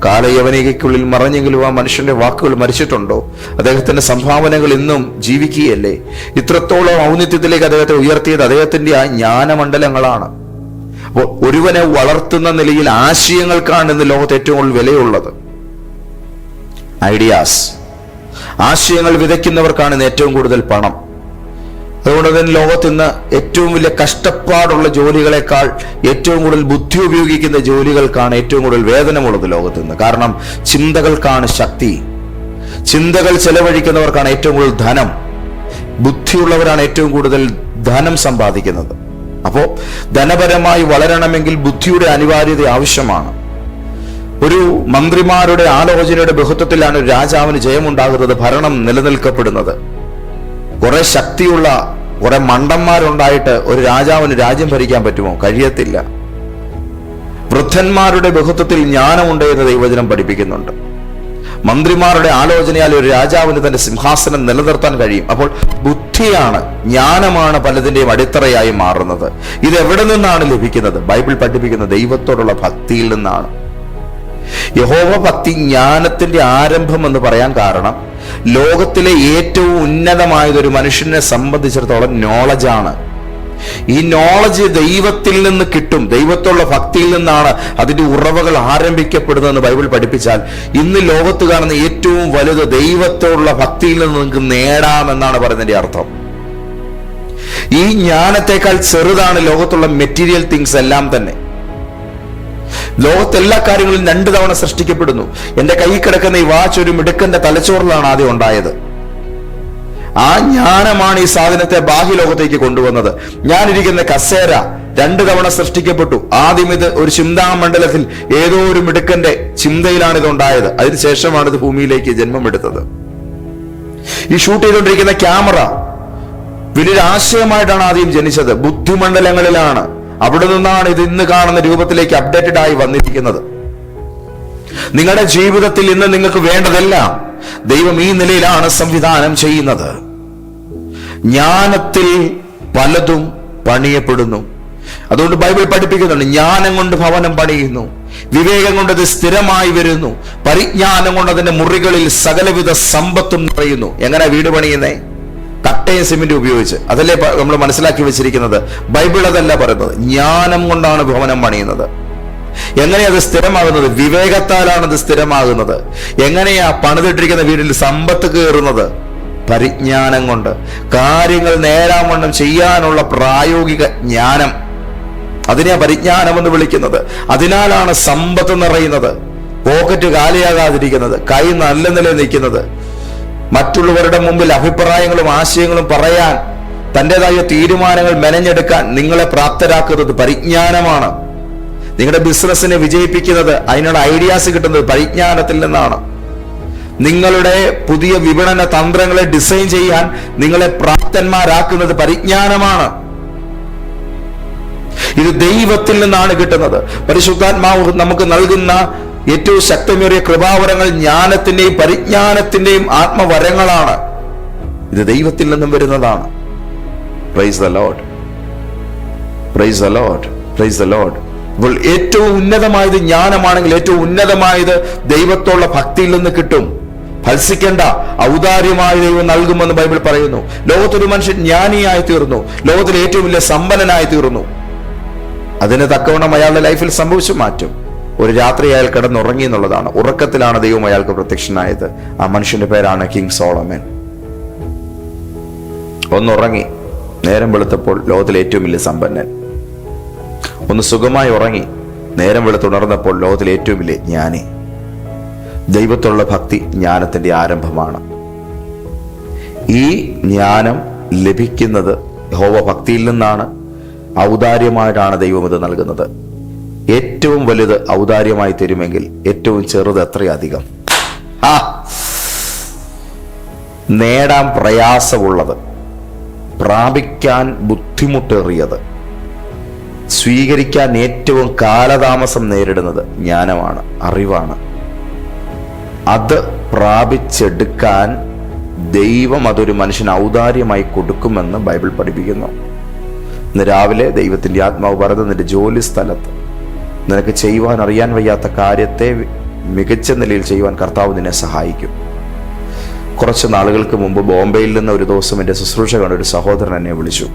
കാലയവനികയ്ക്കുള്ളിൽ മറഞ്ഞെങ്കിലും ആ മനുഷ്യന്റെ വാക്കുകൾ മരിച്ചിട്ടുണ്ടോ? അദ്ദേഹത്തിന്റെ സംഭാവനകൾ ഇന്നും ജീവിക്കുകയല്ലേ? ഇത്രത്തോളം ഔന്നിത്യത്തിലേക്ക് അദ്ദേഹത്തെ ഉയർത്തിയത് അദ്ദേഹത്തിന്റെ ആ ജ്ഞാനമണ്ഡലങ്ങളാണ്. അപ്പോൾ ഒരുവനെ വളർത്തുന്ന നിലയിൽ ആശയങ്ങൾക്കാണ് ഇന്ന് ലോകത്ത് ഏറ്റവും കൂടുതൽ വിലയുള്ളത്. ഐഡിയാസ്, ആശയങ്ങൾ വിതയ്ക്കുന്നവർക്കാണ് ഇന്ന് ഏറ്റവും കൂടുതൽ പണം. അതുകൊണ്ട് തന്നെ ലോകത്ത് ഇന്ന് ഏറ്റവും വലിയ കഷ്ടപ്പാടുള്ള ജോലികളെക്കാൾ ഏറ്റവും കൂടുതൽ ബുദ്ധി ഉപയോഗിക്കുന്ന ജോലികൾക്കാണ് ഏറ്റവും കൂടുതൽ വേതനമുള്ളത് ലോകത്ത് നിന്ന്. കാരണം ചിന്തകൾക്കാണ് ശക്തി. ചിന്തകൾ ചെലവഴിക്കുന്നവർക്കാണ് ഏറ്റവും കൂടുതൽ ധനം. ബുദ്ധിയുള്ളവരാണ് ഏറ്റവും കൂടുതൽ ധനം സമ്പാദിക്കുന്നത്. അപ്പോൾ ധനപരമായി വളരണമെങ്കിൽ ബുദ്ധിയുടെ അനിവാര്യത ആവശ്യമാണ്. ഒരു മന്ത്രിമാരുടെ ആലോചനയുടെ ബഹുത്വത്തിലാണ് ഒരു രാജാവിന് ജയമുണ്ടാകുന്നത്, ഭരണം നിലനിൽക്കപ്പെടുന്നത്. കുറെ ശക്തിയുള്ള കുറെ മണ്ടന്മാരുണ്ടായിട്ട് ഒരു രാജാവിന് രാജ്യം ഭരിക്കാൻ പറ്റുമോ? കഴിയത്തില്ല. വൃദ്ധന്മാരുടെ ബഹുത്വത്തിൽ ജ്ഞാനമുണ്ട് എന്ന് ദൈവവചനം പഠിപ്പിക്കുന്നുണ്ട്. മന്ത്രിമാരുടെ ആലോചനയാൽ ഒരു രാജാവിന് തന്റെ സിംഹാസനം നിലനിർത്താൻ കഴിയും. അപ്പോൾ ബുദ്ധിയാണ്, ജ്ഞാനമാണ് പലതിന്റെയും അടിത്തറയായി മാറുന്നത്. ഇത് എവിടെ നിന്നാണ് ലഭിക്കുന്നത്? ബൈബിൾ പഠിപ്പിക്കുന്ന ദൈവത്തോടുള്ള ഭക്തിയിൽ നിന്നാണ്. യഹോവ ഭക്തി ജ്ഞാനത്തിന്റെ ആരംഭം എന്ന് പറയാൻ കാരണം, ലോകത്തിലെ ഏറ്റവും ഉന്നതമായതൊരു മനുഷ്യനെ സംബന്ധിച്ചിടത്തോളം നോളജാണ്. ഈ നോളജ് ദൈവത്തിൽ നിന്ന് കിട്ടും. ദൈവത്തോടുള്ള ഭക്തിയിൽ നിന്നാണ് അതിന്റെ ഉറവകൾ ആരംഭിക്കപ്പെടുന്നതെന്ന് ബൈബിൾ പഠിപ്പിച്ചാൽ, ഇന്ന് ലോകത്ത് കാണുന്ന ഏറ്റവും വലുത് ദൈവത്തോടുള്ള ഭക്തിയിൽ നിന്ന് നിങ്ങൾക്ക് നേടാമെന്നാണ് പറയുന്നതിന്റെ അർത്ഥം. ഈ ജ്ഞാനത്തെക്കാൾ ചെറുതാണ് ലോകത്തുള്ള മെറ്റീരിയൽ തിങ്സ് എല്ലാം തന്നെ. ലോകത്ത് എല്ലാ കാര്യങ്ങളും 2 തവണ സൃഷ്ടിക്കപ്പെടുന്നു. എന്റെ കയ്യിൽ കിടക്കുന്ന ഈ വാച്ച് ഒരു മിടുക്കന്റെ തലച്ചോറിലാണ് ആദ്യം ഉണ്ടായത്. ആ ജ്ഞാനമാണ് ഈ സാധനത്തെ ബാഹ്യലോകത്തേക്ക് കൊണ്ടുവന്നത്. ഞാനിരിക്കുന്ന കസേര 2 തവണ സൃഷ്ടിക്കപ്പെട്ടു. ആദ്യം ഇത് ഒരു ചിന്താമണ്ഡലത്തിൽ ഏതോ ഒരു മിടുക്കന്റെ ചിന്തയിലാണ് ഇത് ഉണ്ടായത്. അതിനുശേഷമാണ് ഇത് ഭൂമിയിലേക്ക് ജന്മമെടുത്തത്. ഈ ഷൂട്ട് ചെയ്തുകൊണ്ടിരിക്കുന്ന ക്യാമറ വലിയൊരു ആശയമായിട്ടാണ് ആദ്യം ജനിച്ചത്. ബുദ്ധിമണ്ഡലങ്ങളിലാണ്. അവിടെ നിന്നാണ് ഇത് ഇന്ന് കാണുന്ന രൂപത്തിലേക്ക് അപ്ഡേറ്റഡ് ആയി വന്നിരിക്കുന്നത്. നിങ്ങളുടെ ജീവിതത്തിൽ ഇന്ന് നിങ്ങൾക്ക് വേണ്ടതെല്ലാം ദൈവം ഈ നിലയിലാണ് സംവിധാനം ചെയ്യുന്നത്. ജ്ഞാനത്തിൽ പലതും പണിയപ്പെടുന്നു. അതുകൊണ്ട് ബൈബിൾ പഠിപ്പിക്കുന്നുണ്ട്, ജ്ഞാനം കൊണ്ട് ഭവനം പണിയുന്നു, വിവേകം കൊണ്ട് അത് സ്ഥിരമായി വരുന്നു, പരിജ്ഞാനം കൊണ്ട് അതിന്റെ മുറികളിൽ സകലവിധ സമ്പത്തും നിറയുന്നു. എങ്ങനെ വീട് പണിയുന്നേ? കട്ടയും സിമെന്റ് ഉപയോഗിച്ച്. അതല്ലേ നമ്മൾ മനസ്സിലാക്കി വെച്ചിരിക്കുന്നത്. ബൈബിൾ അതല്ല പറയുന്നത്. ജ്ഞാനം കൊണ്ടാണ് ഭവനം പണിയുന്നത്. എങ്ങനെയത് സ്ഥിരമാകുന്നത്? വിവേകത്താലാണ് അത് സ്ഥിരമാകുന്നത്. എങ്ങനെയാ പണിതിട്ടിരിക്കുന്ന വീട്ടിൽ സമ്പത്ത് കയറുന്നത്? പരിജ്ഞാനം കൊണ്ട്. കാര്യങ്ങൾ നേരാവണ്ണം ചെയ്യാനുള്ള പ്രായോഗിക ജ്ഞാനം, അതിനെയാ പരിജ്ഞാനം എന്ന് വിളിക്കുന്നത്. അതിനാലാണ് സമ്പത്ത് നിറയുന്നത്, പോക്കറ്റ് കാലിയാകാതിരിക്കുന്നത്, കൈ നല്ല നിലയിൽ നിൽക്കുന്നത്, മറ്റുള്ളവരുടെ മുമ്പിൽ അഭിപ്രായങ്ങളും ആശയങ്ങളും പറയാൻ, തൻ്റെതായ തീരുമാനങ്ങൾ മെനഞ്ഞെടുക്കാൻ നിങ്ങളെ പ്രാപ്തരാക്കുന്നത് പരിജ്ഞാനമാണ്. നിങ്ങളുടെ ബിസിനസ്സിനെ വിജയിപ്പിക്കുന്നത്, അതിനുള്ള ഐഡിയാസ് കിട്ടുന്നത് പരിജ്ഞാനത്തിൽ നിന്നാണ്. നിങ്ങളുടെ പുതിയ വിപണന തന്ത്രങ്ങളെ ഡിസൈൻ ചെയ്യാൻ നിങ്ങളെ പ്രാപ്തന്മാരാക്കുന്നത് പരിജ്ഞാനമാണ്. ഇത് ദൈവത്തിൽ നിന്നാണ് കിട്ടുന്നത്. പരിശുദ്ധാത്മാവ് നമുക്ക് നൽകുന്ന ഏറ്റവും ശക്തമേറിയ കൃപാവരങ്ങൾ ജ്ഞാനത്തിന്റെയും പരിജ്ഞാനത്തിന്റെയും ആത്മവരങ്ങളാണ്. ഇത് ദൈവത്തിൽ നിന്നും വരുന്നതാണ്. Praise the Lord, praise the Lord, praise the Lord. അപ്പോൾ ഏറ്റവും ഉന്നതമായത് ജ്ഞാനമാണെങ്കിൽ ഏറ്റവും ഉന്നതമായത് ദൈവത്തോടുള്ള ഭക്തിയിൽ നിന്ന് കിട്ടും. ഫൽസിക്കേണ്ട, ഔദാര്യമായ ദൈവം നൽകുമെന്ന് ബൈബിൾ പറയുന്നു. ലോകത്തൊരു മനുഷ്യൻ ജ്ഞാനിയായി തീർന്നു, ലോകത്തിലെ ഏറ്റവും വലിയ സമ്പന്നനായി തീർന്നു. അതിന് തക്കവണ്ണം അയാളുടെ ലൈഫിൽ സംഭവിച്ചു മാറ്റും. ഒരു രാത്രി അയാൾ കിടന്നുറങ്ങി എന്നുള്ളതാണ്. ഉറക്കത്തിലാണ് ദൈവം അയാൾക്ക് പ്രത്യക്ഷനായത്. ആ മനുഷ്യന്റെ പേരാണ് കിങ് സോളമൻ. ഒന്നുറങ്ങി, നേരം വെളുത്തപ്പോൾ ലോകത്തിലെ ഏറ്റവും വലിയ സമ്പന്നൻ. ഒന്ന് സുഖമായി ഉറങ്ങി, നേരം വെളുത്തുണർന്നപ്പോൾ ലോകത്തിലെ ഏറ്റവും വലിയ ജ്ഞാനി. ദൈവത്തോടുള്ള ഭക്തി ജ്ഞാനത്തിന്റെ ആരംഭമാണ്. ഈ ജ്ഞാനം ലഭിക്കുന്നത് യഹോവ ഭക്തിയിൽ നിന്നാണ്. ഔദാര്യമായിട്ടാണ് ദൈവം ഇത് നൽകുന്നത്. ഏറ്റവും വലുത് ഔദാര്യമായി തരുമെങ്കിൽ ഏറ്റവും ചെറുത് എത്രയധികം. നേടാൻ പ്രയാസമുള്ളത്, പ്രാപിക്കാൻ ബുദ്ധിമുട്ടേറിയത്, സ്വീകരിക്കാൻ ഏറ്റവും കാലതാമസം നേരിടുന്നത് ജ്ഞാനമാണ്, അറിവാണ്. അത് പ്രാപിച്ചെടുക്കാൻ ദൈവം അതൊരു മനുഷ്യന് ഔദാര്യമായി കൊടുക്കുമെന്ന് ബൈബിൾ പഠിപ്പിക്കുന്നു. ഇന്ന് രാവിലെ ദൈവത്തിൻ്റെ ആത്മാവ് പറഞ്ഞത്, നിന്റെ ജോലി സ്ഥലത്ത് നിനക്ക് ചെയ്യുവാൻ അറിയാൻ വയ്യാത്ത കാര്യത്തെ മികച്ച നിലയിൽ ചെയ്യുവാൻ കർത്താവ് നിന്നെ സഹായിക്കും. കുറച്ച് നാളുകൾക്ക് മുമ്പ് ബോംബെയിൽ നിന്ന് ഒരു ദിവസം എൻ്റെ ശുശ്രൂഷ കണ്ട ഒരു സഹോദരൻ എന്നെ വിളിച്ചു.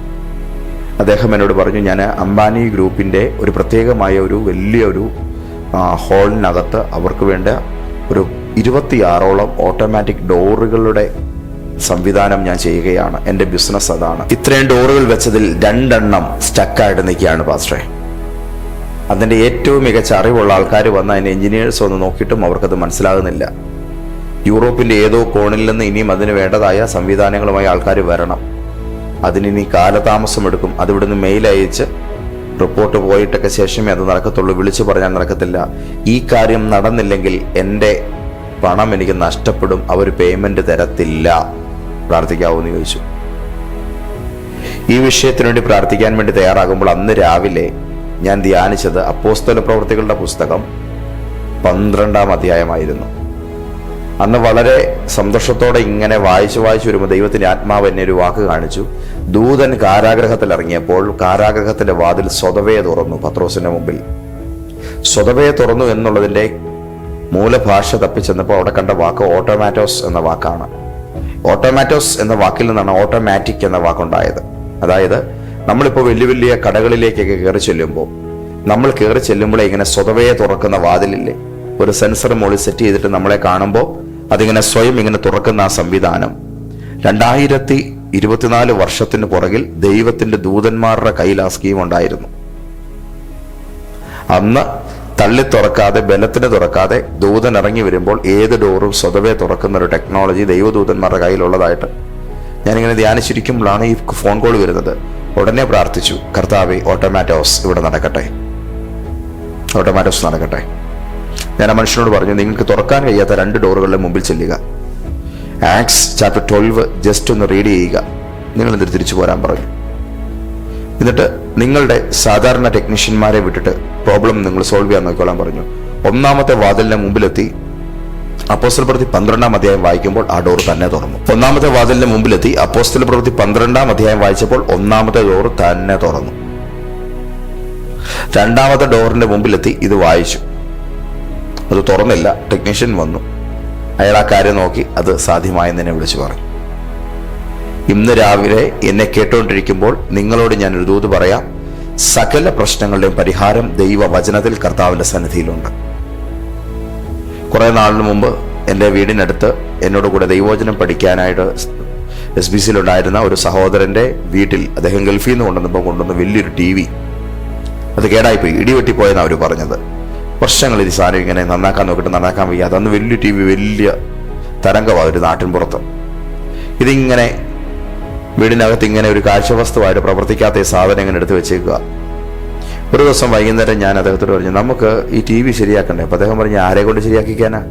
അദ്ദേഹം എന്നോട് പറഞ്ഞു, ഞാൻ അംബാനി ഗ്രൂപ്പിൻ്റെ ഒരു പ്രത്യേകമായ ഒരു വലിയൊരു ഹാളിനകത്ത് അവർക്ക് വേണ്ട ഒരു 26ഓളം ഓട്ടോമാറ്റിക് ഡോറുകളുടെ സംവിധാനം ഞാൻ ചെയ്യുകയാണ്. എൻ്റെ ബിസിനസ് അതാണ്. ഇത്രയും ഡോറുകൾ വെച്ചതിൽ 2 എണ്ണം സ്റ്റക്കായിട്ട് നിൽക്കുകയാണ് പാസ്റ്ററെ. അതിൻ്റെ ഏറ്റവും മികച്ച അറിവുള്ള ആൾക്കാർ വന്ന് അതിൻ്റെ എഞ്ചിനീയേഴ്സ് വന്ന് നോക്കിയിട്ടും അവർക്കത് മനസ്സിലാകുന്നില്ല. യൂറോപ്പിൻ്റെ ഏതോ കോണിൽ നിന്ന് ഇനിയും അതിന് വേണ്ടതായ സംവിധാനങ്ങളുമായി ആൾക്കാർ വരണം. അതിനി കാലതാമസം എടുക്കും. അതിവിടുന്ന് മെയിൽ അയച്ച് റിപ്പോർട്ട് പോയിട്ടൊക്കെ ശേഷമേ അത് നടക്കത്തുള്ളൂ. വിളിച്ചു പറഞ്ഞാൽ നടക്കത്തില്ല. ഈ കാര്യം നടന്നില്ലെങ്കിൽ എൻ്റെ പണം എനിക്ക് നഷ്ടപ്പെടും, അവർ പേയ്മെന്റ് തരത്തില്ല. പ്രാർത്ഥിക്കാവൂന്ന് ചോദിച്ചു. ഈ വിഷയത്തിനു വേണ്ടി പ്രാർത്ഥിക്കാൻ വേണ്ടി തയ്യാറാകുമ്പോൾ അന്ന് രാവിലെ ഞാൻ ധ്യാനിച്ചത് അപ്പോസ്തല പ്രവൃത്തികളുടെ പുസ്തകം 12-ാം അധ്യായമായിരുന്നു. അന്ന് വളരെ സന്തോഷത്തോടെ ഇങ്ങനെ വായിച്ചു വരുമ്പോൾ ദൈവത്തിന്റെ ആത്മാവ് എന്നെ ഒരു വാക്ക് കാണിച്ചു. ദൂതൻ കാരാഗ്രഹത്തിൽ ഇറങ്ങിയപ്പോൾ കാരാഗ്രഹത്തിന്റെ വാതിൽ സ്വതവേ തുറന്നു. പത്രോസിന്റെ മുമ്പിൽ സ്വതവേ തുറന്നു എന്നുള്ളതിന്റെ മൂലഭാഷ തപ്പിച്ചെന്നപ്പോൾ അവിടെ കണ്ട വാക്ക് ഓട്ടോമാറ്റോസ് എന്ന വാക്കാണ്. ഓട്ടോമാറ്റോസ് എന്ന വാക്കിൽ നിന്നാണ് ഓട്ടോമാറ്റിക് എന്ന വാക്കുണ്ടായത്. അതായത് നമ്മളിപ്പോൾ വലിയ വലിയ കടകളിലേക്കൊക്കെ കയറി ചെല്ലുമ്പോൾ നമ്മൾ കയറി ചെല്ലുമ്പോഴേ ഇങ്ങനെ സ്വതവേ തുറക്കുന്ന വാതിലില്ലേ, ഒരു സെൻസർ മുകളിൽ സെറ്റ് ചെയ്തിട്ട് നമ്മളെ കാണുമ്പോൾ അതിങ്ങനെ സ്വയം ഇങ്ങനെ തുറക്കുന്ന ആ സംവിധാനം 2024 വർഷത്തിന് പുറകിൽ ദൈവത്തിന്റെ ദൂതന്മാരുടെ കയ്യിൽ ആ സ്കീം ഉണ്ടായിരുന്നു. അന്ന് തള്ളി തുറക്കാതെ, ബലത്തിന് തുറക്കാതെ ദൂതൻ ഇറങ്ങി വരുമ്പോൾ ഏത് ഡോറും സ്വതവേ തുറക്കുന്ന ഒരു ടെക്നോളജി ദൈവദൂതന്മാരുടെ കയ്യിലുള്ളതായിട്ട് ഞാനിങ്ങനെ ധ്യാനിച്ചിരിക്കുമ്പോഴാണ് ഈ ഫോൺ കോൾ വരുന്നത്. ഉടനെ പ്രാർത്ഥിച്ചു, കർത്താവേ ഓട്ടോമാറ്റോസ് ഇവിടെ നടക്കട്ടെ, ഓട്ടോമാറ്റോസ് നടക്കട്ടെ. ഞാൻ ആ മനുഷ്യനോട് പറഞ്ഞു, നിങ്ങൾക്ക് തുറക്കാൻ കഴിയാത്ത 2 ഡോറുകളുടെ മുമ്പിൽ ചെല്ലുക, ആക്സ് ചാപ്റ്റർ 12 ജസ്റ്റ് ഒന്ന് റീഡ് ചെയ്യുക, നിങ്ങൾ എന്നിട്ട് തിരിച്ചു പോരാൻ പറഞ്ഞു. എന്നിട്ട് നിങ്ങളുടെ സാധാരണ ടെക്നീഷ്യന്മാരെ വിട്ടിട്ട് പ്രോബ്ലം നിങ്ങൾ സോൾവ് ചെയ്യാൻ നോക്കിക്കോളാൻ പറഞ്ഞു. 1-ാമത്തെ വാതിലിന്റെ മുമ്പിലെത്തി അപ്പോസ്തല പ്രവൃത്തി 12-ാം അധ്യായം വായിക്കുമ്പോൾ ആ ഡോർ തന്നെ തുറന്നു. 1-ാമത്തെ വാതിലിന്റെ മുമ്പിലെത്തി അപ്പോസ്തല പ്രവൃത്തി 12-ാം അധ്യായം വായിച്ചപ്പോൾ 1-ാമത്തെ ഡോർ തന്നെ തുറന്നു. 2-ാമത്തെ ഡോറിന്റെ മുമ്പിലെത്തി ഇത് വായിച്ചു, അത് തുറന്നില്ല. ടെക്നീഷ്യൻ വന്നു, അയാൾ ആ കാര്യം നോക്കി അത് സാധ്യമായെന്ന് എന്നെ വിളിച്ചു പറഞ്ഞു. ഇന്ന് രാവിലെ എന്നെ കേട്ടുകൊണ്ടിരിക്കുമ്പോൾ നിങ്ങളോട് ഞാനൊരു ദൂത് പറയാം. സകല പ്രശ്നങ്ങളുടെയും പരിഹാരം ദൈവവചനത്തിൽ കർത്താവിന്റെ സന്നിധിയിലുണ്ട്. കുറെ നാളിന് മുമ്പ് എൻ്റെ വീടിനടുത്ത് എന്നോട് കൂടെ ദൈവവചനം പഠിക്കാനായിട്ട് SBCയിലുണ്ടായിരുന്ന ഒരു സഹോദരന്റെ വീട്ടിൽ അദ്ദേഹം ഗൾഫിൽ നിന്ന് കൊണ്ടുവന്ന വലിയൊരു TV അത് കേടായിപ്പോയി, ഇടിവെട്ടിപ്പോയെന്നാണ് അവർ പറഞ്ഞത്. വർഷങ്ങളിൽ ഈ സാധനം ഇങ്ങനെ നന്നാക്കാൻ നോക്കിയിട്ട് നന്നാക്കാൻ വയ്യാതെ അന്ന് വലിയ TV, വലിയ തരംഗമാണ് ഒരു നാട്ടിൻ പുറത്ത്. ഇതിങ്ങനെ വീടിനകത്ത് ഇങ്ങനെ ഒരു കാഴ്ചവസ്തുവായിട്ട് പ്രവർത്തിക്കാത്ത ഈ സാധനം ഇങ്ങനെ എടുത്ത് വെച്ചേക്കുക. ഒരു ദിവസം വൈകുന്നേരം ഞാൻ അദ്ദേഹത്തോട് പറഞ്ഞു, നമുക്ക് ഈ TV ശരിയാക്കണ്ടേ? അപ്പം അദ്ദേഹം പറഞ്ഞു, ആരെ കൊണ്ട് ശരിയാക്കിക്കാനാ,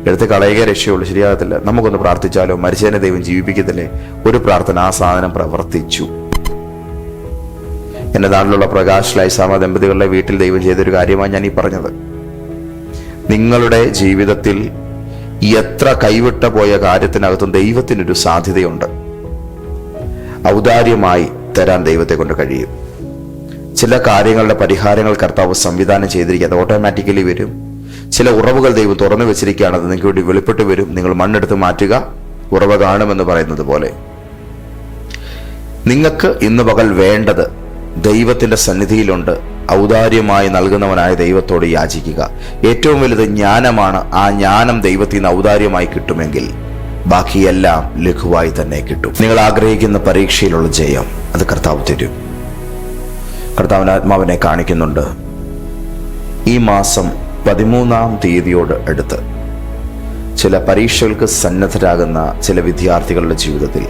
എടുത്ത് കളയുക രക്ഷയുള്ളൂ, ശരിയാകത്തില്ല. നമുക്കൊന്ന് പ്രാർത്ഥിച്ചാലോ, മരിച്ചതിനെ ദൈവം ജീവിപ്പിക്കത്തില്ലേ? ഒരു പ്രാർത്ഥന, ആ സാധനം പ്രവർത്തിച്ചു. എൻ്റെ നാട്ടിലുള്ള പ്രകാശ് ലൈസാമ ദമ്പതികളുടെ വീട്ടിൽ ദൈവം ചെയ്തൊരു കാര്യമാണ് ഞാൻ ഈ പറഞ്ഞത്. നിങ്ങളുടെ ജീവിതത്തിൽ എത്ര കൈവിട്ട പോയ കാര്യത്തിനകത്തും ദൈവത്തിനൊരു സാധ്യതയുണ്ട്. ഔദാര്യമായി തരാൻ ദൈവത്തെ കൊണ്ട് കഴിയും. ചില കാര്യങ്ങളുടെ പരിഹാരങ്ങൾ കർത്താവ് സംവിധാനം ചെയ്തിരിക്കുക, അത് ഓട്ടോമാറ്റിക്കലി വരും. ചില ഉറവുകൾ ദൈവം തുറന്നു വെച്ചിരിക്കുകയാണ്, അത് നിങ്ങൾക്ക് വേണ്ടി വെളിപ്പെട്ട് വരും. നിങ്ങൾ മണ്ണെടുത്ത് മാറ്റുക, ഉറവ കാണുമെന്ന് പറയുന്നത് പോലെ നിങ്ങൾക്ക് ഇന്ന് പകൽ വേണ്ടത് ദൈവത്തിന്റെ സന്നിധിയിലുണ്ട്. ഔദാര്യമായി നൽകുന്നവനായ ദൈവത്തോട് യാചിക്കുക. ഏറ്റവും വലുത് ജ്ഞാനമാണ്. ആ ജ്ഞാനം ദൈവത്തിൽ നിന്ന് ഔദാര്യമായി കിട്ടുമെങ്കിൽ ബാക്കിയെല്ലാം ലഘുവായി തന്നെ കിട്ടും. നിങ്ങൾ ആഗ്രഹിക്കുന്ന പരീക്ഷയിലുള്ള ജയം അത് കർത്താവ് തരും. കർത്താവിന്റെ ആത്മാവിനെ കാണിക്കുന്നുണ്ട്. ഈ മാസം 13-ാം തീയതിയോട് അടുത്ത് ചില പരീക്ഷകൾക്ക് സന്നദ്ധരാകുന്ന ചില വിദ്യാർത്ഥികളുടെ ജീവിതത്തിൽ,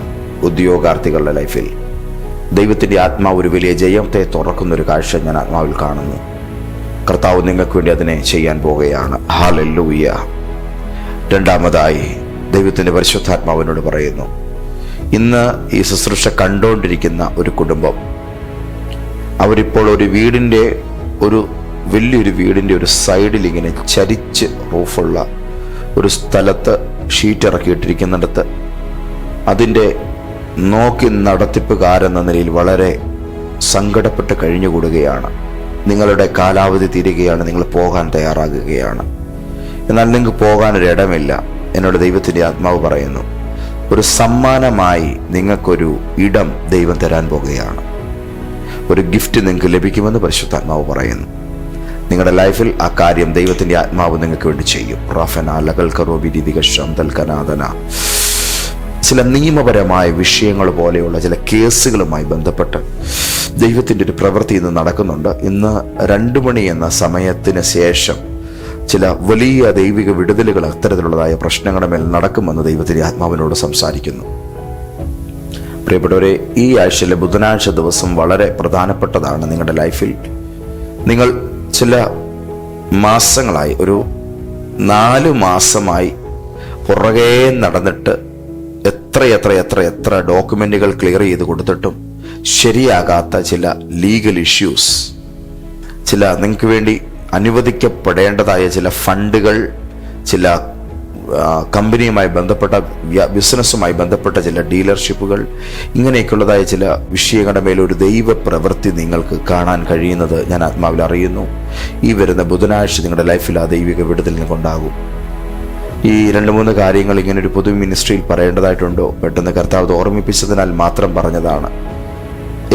ഉദ്യോഗാർത്ഥികളുടെ ലൈഫിൽ ദൈവത്തിന്റെ ആത്മാവ് ഒരു വലിയ ജയത്തെ തുറക്കുന്നൊരു കാഴ്ച ഞാൻ ആത്മാവിൽ കാണുന്നു. കർത്താവ് നിങ്ങൾക്ക് വേണ്ടി അതിനെ ചെയ്യാൻ പോവുകയാണ്. ഹല്ലേലൂയ. രണ്ടാമതായി ദൈവത്തിന്റെ പരിശുദ്ധാത്മാവിനോട് പറയുന്നു, ഇന്ന് ഈ ശുശ്രൂഷ കണ്ടുകൊണ്ടിരിക്കുന്ന ഒരു കുടുംബം, അവരിപ്പോൾ ഒരു വലിയൊരു വീടിന്റെ ഒരു സൈഡിൽ ഇങ്ങനെ ചരിച്ച് റൂഫുള്ള ഒരു സ്ഥലത്ത് ഷീറ്റ് ഇറക്കിയിട്ടിരിക്കുന്നിടത്ത് അതിൻ്റെ നോക്കി നടത്തിപ്പുകാരെന്ന നിലയിൽ വളരെ സങ്കടപ്പെട്ട് കഴിഞ്ഞുകൂടുകയാണ്. നിങ്ങളുടെ കാലാവധി തീരുകയാണ്, നിങ്ങൾ പോകാൻ തയ്യാറാകുകയാണ്. എന്നാൽ നിങ്ങൾക്ക് പോകാനൊരിടമില്ല. എന്നോട് ദൈവത്തിൻ്റെ ആത്മാവ് പറയുന്നു, ഒരു സമ്മാനമായി നിങ്ങൾക്കൊരു ഇടം ദൈവം തരാൻ പോകുകയാണ്. ഒരു ഗിഫ്റ്റ് നിങ്ങൾക്ക് ലഭിക്കുമെന്ന് പരിശുദ്ധാത്മാവ് പറയുന്നു. നിങ്ങളുടെ ലൈഫിൽ ആ കാര്യം ദൈവത്തിൻ്റെ ആത്മാവ് നിങ്ങൾക്ക് വേണ്ടി ചെയ്യും. ചില നിയമപരമായ വിഷയങ്ങൾ പോലെയുള്ള ചില കേസുകളുമായി ബന്ധപ്പെട്ട് ദൈവത്തിൻ്റെ ഒരു പ്രവൃത്തി ഇന്ന് നടക്കുന്നുണ്ട്. ഇന്ന് 2 മണി എന്ന സമയത്തിന് ശേഷം ചില വലിയ ദൈവിക വിടുതലുകൾ അത്തരത്തിലുള്ളതായ പ്രശ്നങ്ങളുടെ മേൽ നടക്കുമെന്ന് ദൈവത്തിൻ്റെ ആത്മാവിനോട് സംസാരിക്കുന്നു. പ്രിയപ്പെട്ടവരെ, ഈ ആഴ്ചയിലെ ബുധനാഴ്ച ദിവസം വളരെ പ്രധാനപ്പെട്ടതാണ് നിങ്ങളുടെ ലൈഫിൽ. നിങ്ങൾ ചില മാസങ്ങളായി, ഒരു 4 മാസമായി പുറകെ നടന്നിട്ട് എത്ര ഡോക്യുമെന്റുകൾ ക്ലിയർ ചെയ്ത് കൊടുത്തിട്ടും ശരിയാകാത്ത ചില ലീഗൽ ഇഷ്യൂസ്, ചില നിങ്ങൾക്ക് വേണ്ടി അനുവദിക്കപ്പെടേണ്ടതായ ചില ഫണ്ടുകൾ, ചില കമ്പനിയുമായി ബന്ധപ്പെട്ട ബിസിനസ്സുമായി ബന്ധപ്പെട്ട ചില ഡീലർഷിപ്പുകൾ, ഇങ്ങനെയൊക്കെയുള്ളതായ ചില വിഷയങ്ങളുടെ മേലൊരു ദൈവ പ്രവൃത്തി നിങ്ങൾക്ക് കാണാൻ കഴിയുന്നത് ഞാൻ ആത്മാവിൽ അറിയുന്നു. ഈ വരുന്ന ബുധനാഴ്ച നിങ്ങളുടെ ലൈഫിൽ ആ ദൈവിക വിടുതലിന് കൊണ്ടാകും. ഈ 2-3 കാര്യങ്ങൾ ഇങ്ങനൊരു പൊതു മിനിസ്ട്രിയിൽ പറയേണ്ടതായിട്ടുണ്ടോ? പെട്ടെന്ന് കർത്താവ് ഓർമ്മിപ്പിച്ചതിനാൽ മാത്രം പറഞ്ഞതാണ്.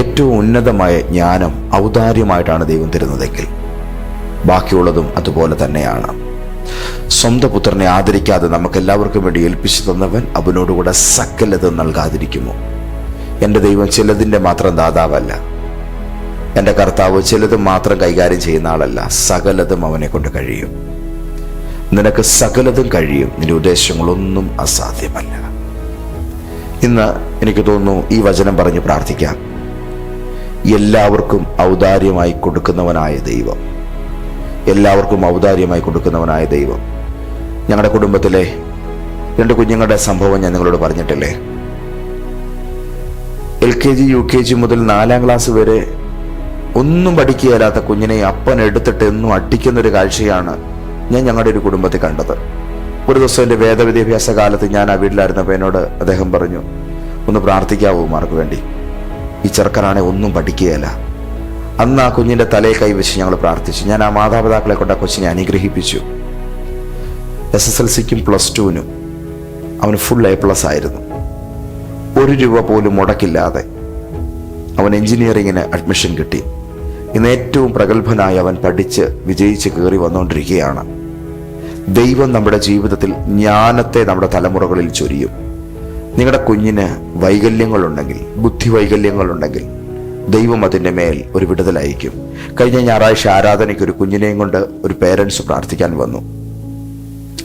ഏറ്റവും ഉന്നതമായ ജ്ഞാനം ഔദാര്യമായിട്ടാണ് ദൈവം തരുന്നതെങ്കിൽ ബാക്കിയുള്ളതും അതുപോലെ തന്നെയാണ്. സ്വന്തം പുത്രനെ ആദരിക്കാതെ നമുക്കെല്ലാവർക്കും വേണ്ടി ഏൽപ്പിച്ചു തന്നവൻ അവനോടുകൂടെ സകലതും നൽകാതിരിക്കുമോ? എൻ്റെ ദൈവം ചിലതിൻ്റെ മാത്രം ദാതാവല്ല. എൻ്റെ കർത്താവ് ചിലതും മാത്രം കൈകാര്യം ചെയ്യുന്ന ആളല്ല. സകലതും അവനെ കൊണ്ട് കഴിയും. നിനക്ക് സകലതും കഴിയും. നിന്റെ ഉദ്ദേശങ്ങളൊന്നും അസാധ്യമല്ല. ഇന്ന് എനിക്ക് തോന്നുന്നു ഈ വചനം പറഞ്ഞ് പ്രാർത്ഥിക്കാം. എല്ലാവർക്കും ഔദാര്യമായി കൊടുക്കുന്നവനായ ദൈവം, എല്ലാവർക്കും ഔദാര്യമായി കൊടുക്കുന്നവനായ ദൈവം. ഞങ്ങളുടെ കുടുംബത്തിലെ 2 കുഞ്ഞുങ്ങളുടെ സംഭവം ഞാൻ നിങ്ങളോട് പറഞ്ഞിട്ടില്ലേ? LKG UKG മുതൽ 4ാം ക്ലാസ് വരെ ഒന്നും പഠിക്കുകയില്ലാത്ത കുഞ്ഞിനെ അപ്പൻ എടുത്തിട്ട് എന്നും അടിക്കുന്നൊരു കാഴ്ചയാണ് ഞാൻ ഞങ്ങളുടെ ഒരു കുടുംബത്തിൽ കണ്ടത്. ഒരു ദിവസം എൻ്റെ വേദവിദ്യാഭ്യാസ കാലത്ത് ഞാൻ ആ വീട്ടിലായിരുന്നപ്പോൾ എന്നോട് അദ്ദേഹം പറഞ്ഞു, ഒന്ന് പ്രാർത്ഥിക്കാവോ മാർക്ക് വേണ്ടി? ഈ ചെറുക്കനാണെ ഒന്നും പഠിക്കുകയില്ല. അന്ന് ആ കുഞ്ഞിൻ്റെ തലയിൽ കൈവച്ച് ഞങ്ങൾ പ്രാർത്ഥിച്ചു. ഞാൻ ആ മാതാപിതാക്കളെ കൊണ്ട് ആ കൊച്ചിനെ അനുഗ്രഹിപ്പിച്ചു. SSLCക്കും +2നും അവന് ഫുൾ A+ ആയിരുന്നു. 1 രൂപ പോലും മുടക്കില്ലാതെ അവൻ എഞ്ചിനീയറിങ്ങിന് അഡ്മിഷൻ കിട്ടി. ഇന്ന് ഏറ്റവും പ്രഗത്ഭനായി അവൻ പഠിച്ച് വിജയിച്ച് കയറി വന്നുകൊണ്ടിരിക്കുകയാണ്. ദൈവം നമ്മുടെ ജീവിതത്തിൽ ജ്ഞാനത്തെ നമ്മുടെ തലമുറകളിൽ ചൊരിയും. നിങ്ങളുടെ കുഞ്ഞിന് വൈകല്യങ്ങളുണ്ടെങ്കിൽ, ബുദ്ധി വൈകല്യങ്ങളുണ്ടെങ്കിൽ ദൈവം അതിൻ്റെ മേൽ ഒരു വിടുതലയക്കും. കഴിഞ്ഞ ഞായറാഴ്ച ആരാധനയ്ക്ക് ഒരു കുഞ്ഞിനെയും കൊണ്ട് ഒരു പേരൻസ് പ്രാർത്ഥിക്കാൻ വന്നു.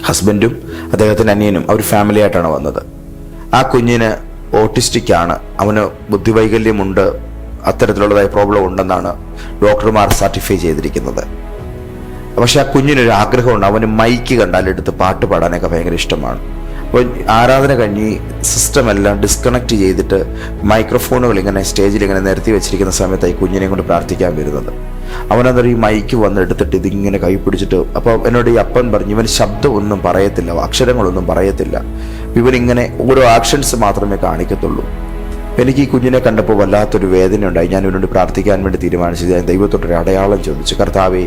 ഹസ്ബൻഡും അദ്ദേഹത്തിൻ്റെ അനിയനും അവർ ഫാമിലി ആയിട്ടാണ് വന്നത്. ആ കുഞ്ഞിന് ഓട്ടിസ്റ്റിക് ആണ്, അവന് ബുദ്ധിവൈകല്യമുണ്ട്, അത്തരത്തിലുള്ളതായ പ്രോബ്ലം ഉണ്ടെന്നാണ് ഡോക്ടർമാർ സർട്ടിഫൈ ചെയ്തിരിക്കുന്നത്. പക്ഷെ ആ കുഞ്ഞിനൊരു ആഗ്രഹമുണ്ട്. അവന് മൈക്ക് കണ്ടാൽ എടുത്ത് പാട്ട് പാടാനൊക്കെ ഭയങ്കര ഇഷ്ടമാണ്. അപ്പോൾ ആരാധന കഴിഞ്ഞ് സിസ്റ്റം എല്ലാം ഡിസ്കണക്ട് ചെയ്തിട്ട് മൈക്രോഫോണുകൾ ഇങ്ങനെ സ്റ്റേജിൽ ഇങ്ങനെ നിരത്തി വെച്ചിരിക്കുന്ന സമയത്തായി കുഞ്ഞിനെ കൊണ്ട് പ്രാർത്ഥിക്കാൻ വരുന്നത്. അവനന്നേരം ഈ മൈക്ക് വന്ന് എടുത്തിട്ട് ഇതിങ്ങനെ കൈ പിടിച്ചിട്ട്, അപ്പോൾ എന്നോട് ഈ അപ്പൻ പറഞ്ഞു, ഇവൻ ശബ്ദമൊന്നും പറയത്തില്ല, അക്ഷരങ്ങളൊന്നും പറയത്തില്ല, ഇവനിങ്ങനെ ഓരോ ആക്ഷൻസ് മാത്രമേ കാണിക്കത്തുള്ളൂ. എനിക്ക് ഈ കുഞ്ഞിനെ കണ്ടപ്പോൾ വല്ലാത്തൊരു വേദന ഉണ്ടായി. ഞാൻ ഇവനോട് പ്രാർത്ഥിക്കാൻ വേണ്ടി തീരുമാനിച്ചത്. ഞാൻ ദൈവത്തോട്ടൊരു അടയാളം ചോദിച്ചു. കർത്താവേ,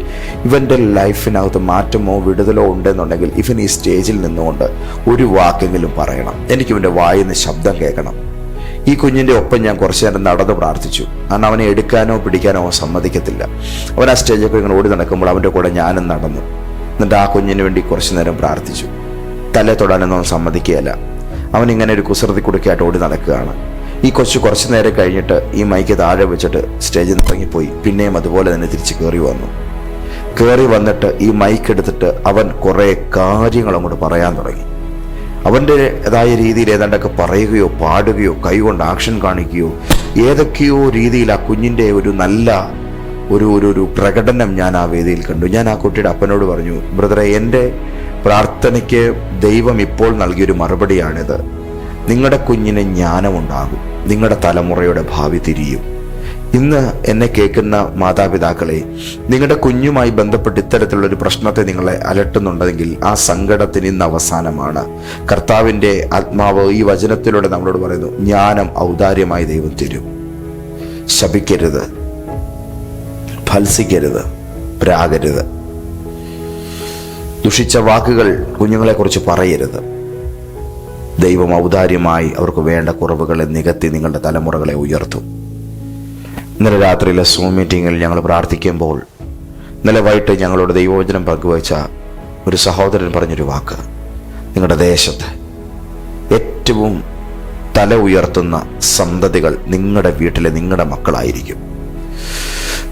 ഇവൻ്റെ ലൈഫിനകത്ത് മാറ്റമോ വിടുതലോ ഉണ്ടെന്നുണ്ടെങ്കിൽ ഇവൻ ഈ സ്റ്റേജിൽ നിന്നുകൊണ്ട് ഒരു വാക്കെങ്കിലും പറയണം. എനിക്കിവൻ്റെ വായിന്ന് ശബ്ദം കേൾക്കണം. ഈ കുഞ്ഞിൻ്റെ ഒപ്പം ഞാൻ കുറച്ചു നേരം നടന്ന് പ്രാർത്ഥിച്ചു. കാരണം അവനെ എടുക്കാനോ പിടിക്കാനോ അവൻ സമ്മതിക്കത്തില്ല. അവൻ ആ സ്റ്റേജൊക്കെ ഇങ്ങനെ ഓടി നടക്കുമ്പോൾ അവൻ്റെ കൂടെ ഞാനും നടന്നു. എന്നിട്ട് ആ കുഞ്ഞിന് വേണ്ടി കുറച്ചു നേരം പ്രാർത്ഥിച്ചു. തല തൊടാനൊന്നും അവൻ സമ്മതിക്കുകയല്ല. അവനിങ്ങനെ ഒരു കുസൃതി കുടുക്കയായിട്ട് ഓടി നടക്കുകയാണ്. ഈ കൊച്ചു കുറച്ചു നേരം കഴിഞ്ഞിട്ട് ഈ മൈക്ക് താഴെ വെച്ചിട്ട് സ്റ്റേജിൽ നിന്ന് ഇറങ്ങിപ്പോയി. പിന്നെയും അതുപോലെ തന്നെ തിരിച്ച് കയറി വന്നിട്ട് ഈ മൈക്ക് എടുത്തിട്ട് അവൻ കുറേ കാര്യങ്ങൾ അങ്ങോട്ട് പറയാൻ തുടങ്ങി. അവൻ്റെതായ രീതിയിൽ ഏതാണ്ടൊക്കെ പറയുകയോ പാടുകയോ കൈകൊണ്ട് ആക്ഷൻ കാണിക്കുകയോ ഏതൊക്കെയോ രീതിയിൽ ആ കുഞ്ഞിൻ്റെ ഒരു നല്ല ഒരു പ്രകടനം ഞാൻ ആ വേദിയിൽ കണ്ടു. ഞാൻ ആ കുട്ടിയുടെ അപ്പനോട് പറഞ്ഞു, ബ്രദറെ, എൻ്റെ പ്രാർത്ഥനയ്ക്ക് ദൈവം ഇപ്പോൾ നൽകിയൊരു മറുപടിയാണിത്. നിങ്ങളുടെ കുഞ്ഞിന് ജ്ഞാനമുണ്ടാകും, നിങ്ങളുടെ തലമുറയുടെ ഭാവി തിരിയും. ഇന്ന് എന്നെ കേൾക്കുന്ന മാതാപിതാക്കളെ, നിങ്ങളുടെ കുഞ്ഞുമായി ബന്ധപ്പെട്ട് ഇത്തരത്തിലുള്ളൊരു പ്രശ്നത്തെ നിങ്ങളെ അലട്ടുന്നുണ്ടെങ്കിൽ ആ സങ്കടത്തിന് ഇന്ന് അവസാനമാണ്. കർത്താവിൻ്റെ ആത്മാവ് ഈ വചനത്തിലൂടെ നമ്മളോട് പറയുന്നു, ജ്ഞാനം ഔദാര്യമായി ദൈവം തരും. ശപിക്കരുത്, ഭത്സിക്കരുത്, പ്രാകരുത്. ദുഷിച്ച വാക്കുകൾ കുഞ്ഞുങ്ങളെക്കുറിച്ച് പറയരുത്. ദൈവം ഔദാര്യമായി അവർക്ക് വേണ്ട കുറവുകളെ നികത്തി നിങ്ങളുടെ തലമുറകളെ ഉയർത്തും. ഇന്നലെ രാത്രിയിലെ സൂം മീറ്റിങ്ങിൽ ഞങ്ങൾ പ്രാർത്ഥിക്കുമ്പോൾ, ഇന്നലെ വൈകിട്ട് ഞങ്ങളോട് ദൈവവചനം പങ്കുവച്ച ഒരു സഹോദരൻ പറഞ്ഞൊരു വാക്ക്, നിങ്ങളുടെ ദേശത്ത് ഏറ്റവും തല ഉയർത്തുന്ന സന്തതികൾ നിങ്ങളുടെ വീട്ടിലെ നിങ്ങളുടെ മക്കളായിരിക്കും.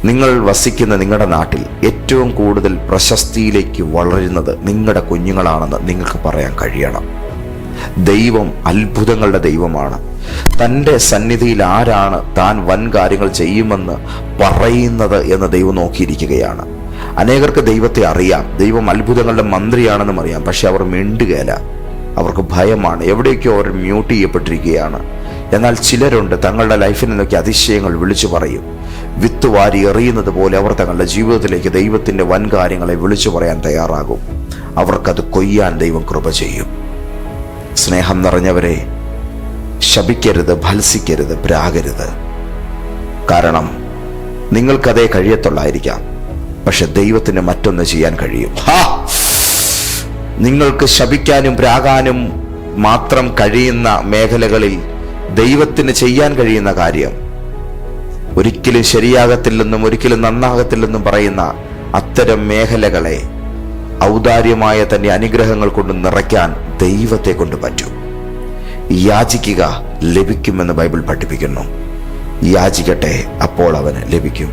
നിങ്ങൾ വസിക്കുന്ന നിങ്ങളുടെ നാട്ടിൽ ഏറ്റവും കൂടുതൽ പ്രശസ്തിയിലേക്ക് വളരുന്നത് നിങ്ങളുടെ കുഞ്ഞുങ്ങളാണെന്ന് നിങ്ങൾക്ക് പറയാൻ കഴിയണം. ദൈവം അത്ഭുതങ്ങളുടെ ദൈവമാണ്. തൻ്റെ സന്നിധിയിൽ ആരാണ് താൻ വൻ കാര്യങ്ങൾ ചെയ്യുമെന്ന് പറയുന്നത് എന്ന് ദൈവം നോക്കിയിരിക്കുകയാണ്. അനേകർക്ക് ദൈവത്തെ അറിയാം, ദൈവം അത്ഭുതങ്ങളുടെ മന്ത്രിയാണെന്നും അറിയാം. പക്ഷെ അവർ മിണ്ടുകയില്ല, അവർക്ക് ഭയമാണ്. എവിടേക്കോ അവർ മ്യൂട്ട് ചെയ്യപ്പെട്ടിരിക്കുകയാണ്. എന്നാൽ ചിലരുണ്ട്, തങ്ങളുടെ ലൈഫിൽ നിന്നൊക്കെ അതിശയങ്ങൾ വിളിച്ചു പറയും. വിത്ത് വാരി എറിയുന്നത് പോലെ അവർ തങ്ങളുടെ ജീവിതത്തിലേക്ക് ദൈവത്തിൻ്റെ വൻ കാര്യങ്ങളെ വിളിച്ചു പറയാൻ തയ്യാറാകും. അവർക്കത് കൊയ്യാൻ ദൈവം കൃപ ചെയ്യും. സ്നേഹം നിറഞ്ഞവരെ, ശപിക്കരുത്, ഭത്സിക്കരുത്, പ്രാകരുത്. കാരണം നിങ്ങൾക്കതേ കഴിയത്തുള്ളായിരിക്കാം, പക്ഷെ ദൈവത്തിന് മറ്റൊന്ന് ചെയ്യാൻ കഴിയും. നിങ്ങൾക്ക് ശപിക്കാനും പ്രാകാനും മാത്രം കഴിയുന്ന മേഖലകളിൽ ദൈവത്തിന് ചെയ്യാൻ കഴിയുന്ന കാര്യം, ഒരിക്കലും ശരിയാകത്തില്ലെന്നും ഒരിക്കലും നന്നാകത്തില്ലെന്നും പറയുന്ന അത്തരം മേഖലകളെ ഔദാര്യമായ തന്റെ അനുഗ്രഹങ്ങൾ കൊണ്ട് നിറയ്ക്കാൻ ദൈവത്തെ കൊണ്ട് പറ്റും. യാചിക്കുക, ലഭിക്കുമെന്ന് ബൈബിൾ പഠിപ്പിക്കുന്നു. യാചിക്കട്ടെ, അപ്പോൾ അവന് ലഭിക്കും.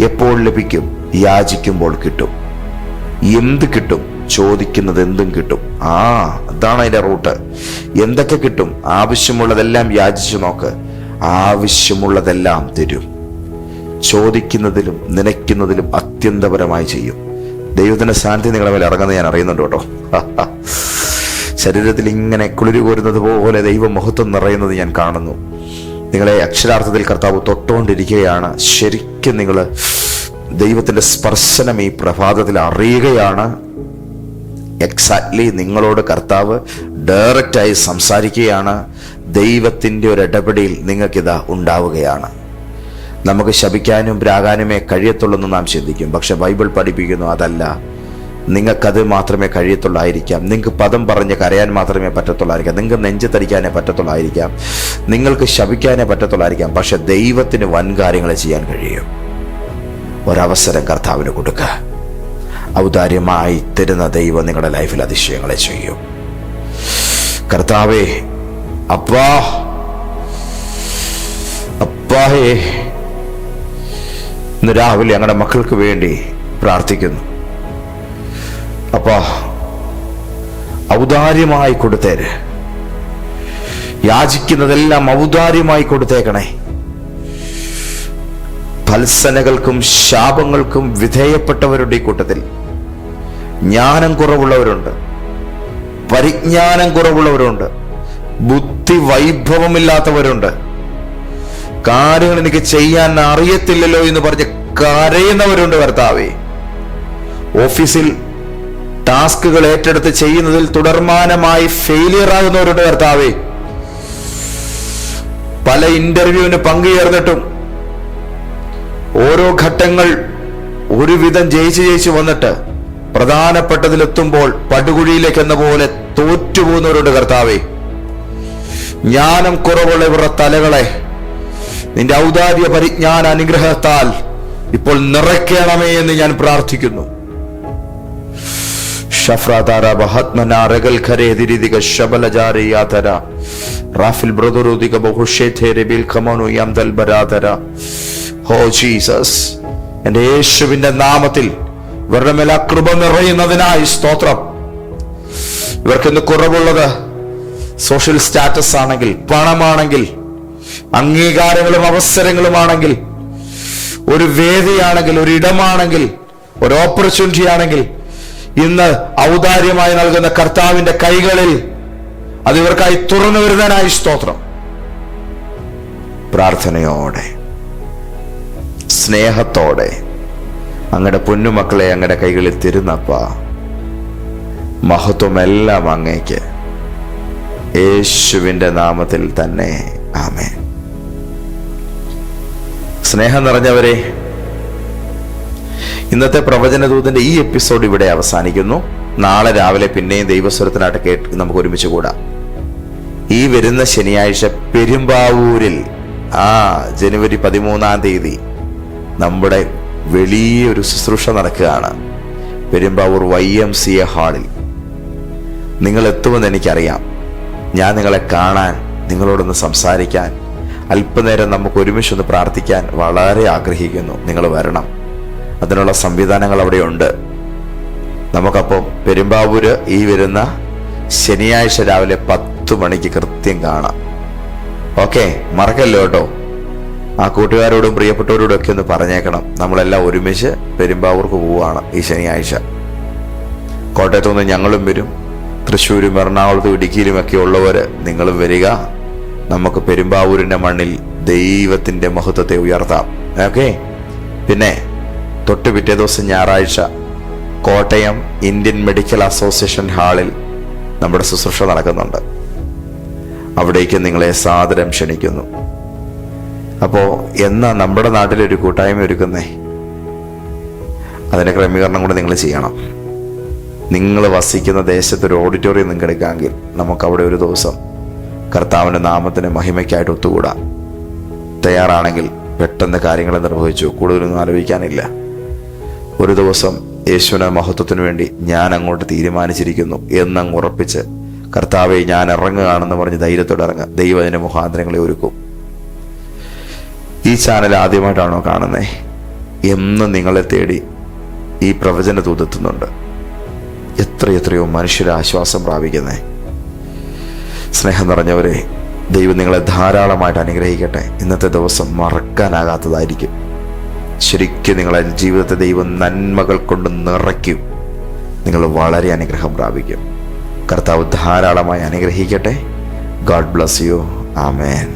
എപ്പോൾ ലഭിക്കും? യാചിക്കുമ്പോൾ കിട്ടും. എന്ത് കിട്ടും? ചോദിക്കുന്നത് എന്തും കിട്ടും. അതാണ് അതിൻ്റെ റൂട്ട്. എന്തൊക്കെ കിട്ടും? ആവശ്യമുള്ളതെല്ലാം യാചിച്ചു നോക്ക്, ആവശ്യമുള്ളതെല്ലാം തരും. ചോദിക്കുന്നതിലും നനയ്ക്കുന്നതിലും അത്യന്തപരമായി ചെയ്യും. ദൈവത്തിന്റെ സാന്നിധ്യം നിങ്ങളെ മേലെ ഇറങ്ങുന്നത് ഞാൻ അറിയുന്നുണ്ട് കേട്ടോ. ശരീരത്തിൽ ഇങ്ങനെ കുളിര് കോരുന്നത് പോലെ ദൈവമഹത്വം നിറയുന്നത് ഞാൻ കാണുന്നു. നിങ്ങളെ അക്ഷരാർത്ഥത്തിൽ കർത്താവ് തൊട്ടുകൊണ്ടിരിക്കുകയാണ്. ശരിക്കും നിങ്ങൾ ദൈവത്തിന്റെ സ്പർശനം ഈ പ്രഭാതത്തിൽ അറിയുകയാണ്. എക്സാക്ട്ലി നിങ്ങളോട് കർത്താവ് ഡയറക്റ്റായി സംസാരിക്കുകയാണ്. ദൈവത്തിൻ്റെ ഒരു ഇടപെടൽ നിങ്ങൾക്കിതാ ഉണ്ടാവുകയാണ്. നമുക്ക് ശപിക്കാനും പ്രാകാനുമേ കഴിയത്തുള്ളൂ നാം ചിന്തിക്കും. പക്ഷെ ബൈബിൾ പഠിപ്പിക്കുന്നു അതല്ല. നിങ്ങൾക്കത് മാത്രമേ കഴിയത്തുള്ളായിരിക്കാം. നിങ്ങൾക്ക് പദം പറഞ്ഞ് കരയാൻ മാത്രമേ പറ്റത്തുള്ളായിരിക്കാം. നിങ്ങൾക്ക് നെഞ്ചത്തടിക്കാനേ പറ്റത്തുള്ളായിരിക്കാം. നിങ്ങൾക്ക് ശപിക്കാനേ പറ്റത്തുള്ളായിരിക്കാം. പക്ഷെ ദൈവത്തിന് വൻ കാര്യങ്ങൾ ചെയ്യാൻ കഴിയും. ഒരവസരം കർത്താവിന് കൊടുക്കുക. ഔദാര്യമായി തരുന്ന ദൈവം നിങ്ങളുടെ ലൈഫിൽ അതിശയങ്ങളെ ചെയ്യും. കർത്താവേ, അപ്പാഹേ, ഇന്ന് രാവിലെ ഞങ്ങളുടെ മക്കൾക്ക് വേണ്ടി പ്രാർത്ഥിക്കുന്നു. അപ്പാ, ഔദാര്യമായി കൊടുത്തേര്. യാചിക്കുന്നതെല്ലാം ഔദാര്യമായി കൊടുത്തേക്കണേ. ഭത്സനകൾക്കും ശാപങ്ങൾക്കും വിധേയപ്പെട്ടവരുടെ ഈ കൂട്ടത്തിൽ ജ്ഞാനം കുറവുള്ളവരുണ്ട്, പരിജ്ഞാനം കുറവുള്ളവരുണ്ട്, ബുദ്ധി വൈഭവമില്ലാത്തവരുണ്ട്, കാര്യങ്ങൾ എനിക്ക് ചെയ്യാൻ അറിയത്തില്ലല്ലോ എന്ന് പറഞ്ഞ് കരയുന്നവരുണ്ട്. കർത്താവേ, ഓഫീസിൽ ടാസ്കുകൾ ഏറ്റെടുത്ത് ചെയ്യുന്നതിൽ തുടർമാനമായി ഫെയിലിയർ ആകുന്നവരുണ്ട്. കർത്താവേ, പല ഇന്റർവ്യൂവിന് പങ്കുചേർന്നിട്ടും ഓരോ ഘട്ടങ്ങൾ ഒരുവിധം ജയിച്ചു വന്നിട്ട് പ്രധാനപ്പെട്ടതിലെത്തുമ്പോൾ പടുകുഴിയിലേക്ക് എന്ന പോലെ തോറ്റുപോകുന്നവരുണ്ട്. കർത്താവേ, ജ്ഞാനം കുറവുള്ള ഇവരുടെ തലകളെ നിന്റെ ഔദാര്യ പരിജ്ഞാന അനുഗ്രഹത്താൽ ഇപ്പോൾ നിറയ്ക്കണമേ എന്ന് ഞാൻ പ്രാർത്ഥിക്കുന്നു. എന്റെ യേശുവിന്റെ നാമത്തിൽ ഇവരുടെ മേൽ കൃപ നിറയുന്നതിനായി സ്തോത്രം. ഇവർക്കിന്ന് കുറവുള്ളത് സോഷ്യൽ സ്റ്റാറ്റസ് ആണെങ്കിൽ, പണമാണെങ്കിൽ, അംഗീകാരങ്ങളും അവസരങ്ങളുമാണെങ്കിൽ, ഒരു വേദിയാണെങ്കിൽ, ഒരു ഇടമാണെങ്കിൽ, ഒരു ഓപ്പർച്യൂണിറ്റി ആണെങ്കിൽ, ഇന്ന് ഔദാര്യമായി നൽകുന്ന കർത്താവിന്റെ കൈകളിൽ അത് ഇവർക്കായി തുറന്നു വരുന്നതിനായി സ്തോത്രം. പ്രാർത്ഥനയോടെ സ്നേഹത്തോടെ അങ്ങയുടെ പൊന്നുമക്കളെ അങ്ങയുടെ കൈകളിൽ തരുന്നപ്പ. മഹത്വമെല്ലാം അങ്ങേക്ക്, യേശുവിൻ്റെ നാമത്തിൽ തന്നെ. ആമേൻ. സ്നേഹം നിറഞ്ഞവരെ, ഇന്നത്തെ പ്രവചനദൂതന്റെ ഈ എപ്പിസോഡ് ഇവിടെ അവസാനിക്കുന്നു. നാളെ രാവിലെ പിന്നെയും ദൈവസ്വരത്തിനായിട്ട് നമുക്ക് ഒരുമിച്ച് കൂടാം. ഈ വരുന്ന ശനിയാഴ്ച പെരുമ്പാവൂരിൽ ജനുവരി 13 നമ്മുടെ വലിയൊരു ശുശ്രൂഷ നടക്കുകയാണ്. പെരുമ്പാവൂർ YMCA ഹാളിൽ നിങ്ങൾ എത്തുമെന്ന് എനിക്കറിയാം. ഞാൻ നിങ്ങളെ കാണാൻ, നിങ്ങളോടൊന്ന് സംസാരിക്കാൻ, അല്പനേരം നമുക്ക് ഒരുമിച്ചൊന്ന് പ്രാർത്ഥിക്കാൻ വളരെ ആഗ്രഹിക്കുന്നു. നിങ്ങൾ വരണം. അതിനുള്ള സംവിധാനങ്ങൾ അവിടെയുണ്ട്. നമുക്കപ്പോൾ പെരുമ്പാവൂര് ഈ വരുന്ന ശനിയാഴ്ച രാവിലെ 10 മണിക്ക് കൃത്യം കാണാം. ഓക്കെ, മറക്കല്ലോ കേട്ടോ. ആ കൂട്ടുകാരോടും പ്രിയപ്പെട്ടവരോടും ഒക്കെ ഒന്ന് പറഞ്ഞേക്കണം. നമ്മളെല്ലാം ഒരുമിച്ച് പെരുമ്പാവൂർക്ക് പോവുകയാണ് ഈ ശനിയാഴ്ച. കോട്ടയത്തുനിന്ന് ഞങ്ങളും വരും. തൃശ്ശൂരും എറണാകുളത്തും ഇടുക്കിയിലുമൊക്കെ ഉള്ളവർ നിങ്ങളും വരിക. നമുക്ക് പെരുമ്പാവൂരിൻ്റെ മണ്ണിൽ ദൈവത്തിൻ്റെ മഹത്വത്തെ ഉയർത്താം. ഓക്കെ. പിന്നെ തൊട്ട് പിറ്റേ ദിവസം ഞായറാഴ്ച കോട്ടയം ഇന്ത്യൻ മെഡിക്കൽ അസോസിയേഷൻ ഹാളിൽ നമ്മുടെ ശുശ്രൂഷ നടക്കുന്നുണ്ട്. അവിടേക്ക് നിങ്ങളെ സാദരം ക്ഷണിക്കുന്നു. അപ്പോൾ എന്നാ നമ്മുടെ നാട്ടിലൊരു കൂട്ടായ്മ ഒരുക്കുന്നേ? അതിൻ്റെ ക്രമീകരണം കൂടെ നിങ്ങൾ ചെയ്യണം. നിങ്ങൾ വസിക്കുന്ന ദേശത്തൊരു ഓഡിറ്റോറിയം നിങ്ങൾക്ക് എടുക്കാമെങ്കിൽ നമുക്കവിടെ ഒരു ദിവസം കർത്താവിൻ്റെ നാമത്തിന് മഹിമയ്ക്കായിട്ട് ഒത്തുകൂടാം. തയ്യാറാണെങ്കിൽ പെട്ടെന്ന് കാര്യങ്ങൾ നിർവഹിച്ചു. കൂടുതലൊന്നും ആലോചിക്കാനില്ല. ഒരു ദിവസം യേശുവിൻ്റെ മഹത്വത്തിന് വേണ്ടി ഞാൻ അങ്ങോട്ട് തീരുമാനിച്ചിരിക്കുന്നു എന്നങ്ങ് ഉറപ്പിച്ച്, കർത്താവെ ഞാൻ ഇറങ്ങുകയാണെന്ന് പറഞ്ഞ് ധൈര്യത്തോടെ ഇറങ്ങുക. ദൈവം അതിൻ്റെ മുഖാന്തരങ്ങളെ ഒരുക്കും. ഈ ചാനൽ ആദ്യമായിട്ടാണോ കാണുന്നത്? എന്നും നിങ്ങളെ തേടി ഈ പ്രവചന ദൂതെത്തുന്നുണ്ട്. എത്രയോ മനുഷ്യരെ ആശ്വാസം പ്രാപിക്കുന്നേ. സ്നേഹം നിറഞ്ഞവരെ, ദൈവം നിങ്ങളെ ധാരാളമായിട്ട് അനുഗ്രഹിക്കട്ടെ. ഇന്നത്തെ ദിവസം മറക്കാനാകാത്തതായിരിക്കും. ശരിക്കും നിങ്ങളെ ജീവിതത്തെ ദൈവം നന്മകൾ കൊണ്ട് നിറയ്ക്കും. നിങ്ങൾ വളരെ അനുഗ്രഹം പ്രാപിക്കും. കർത്താവ് ധാരാളമായി അനുഗ്രഹിക്കട്ടെ. God bless you. ആമേൻ.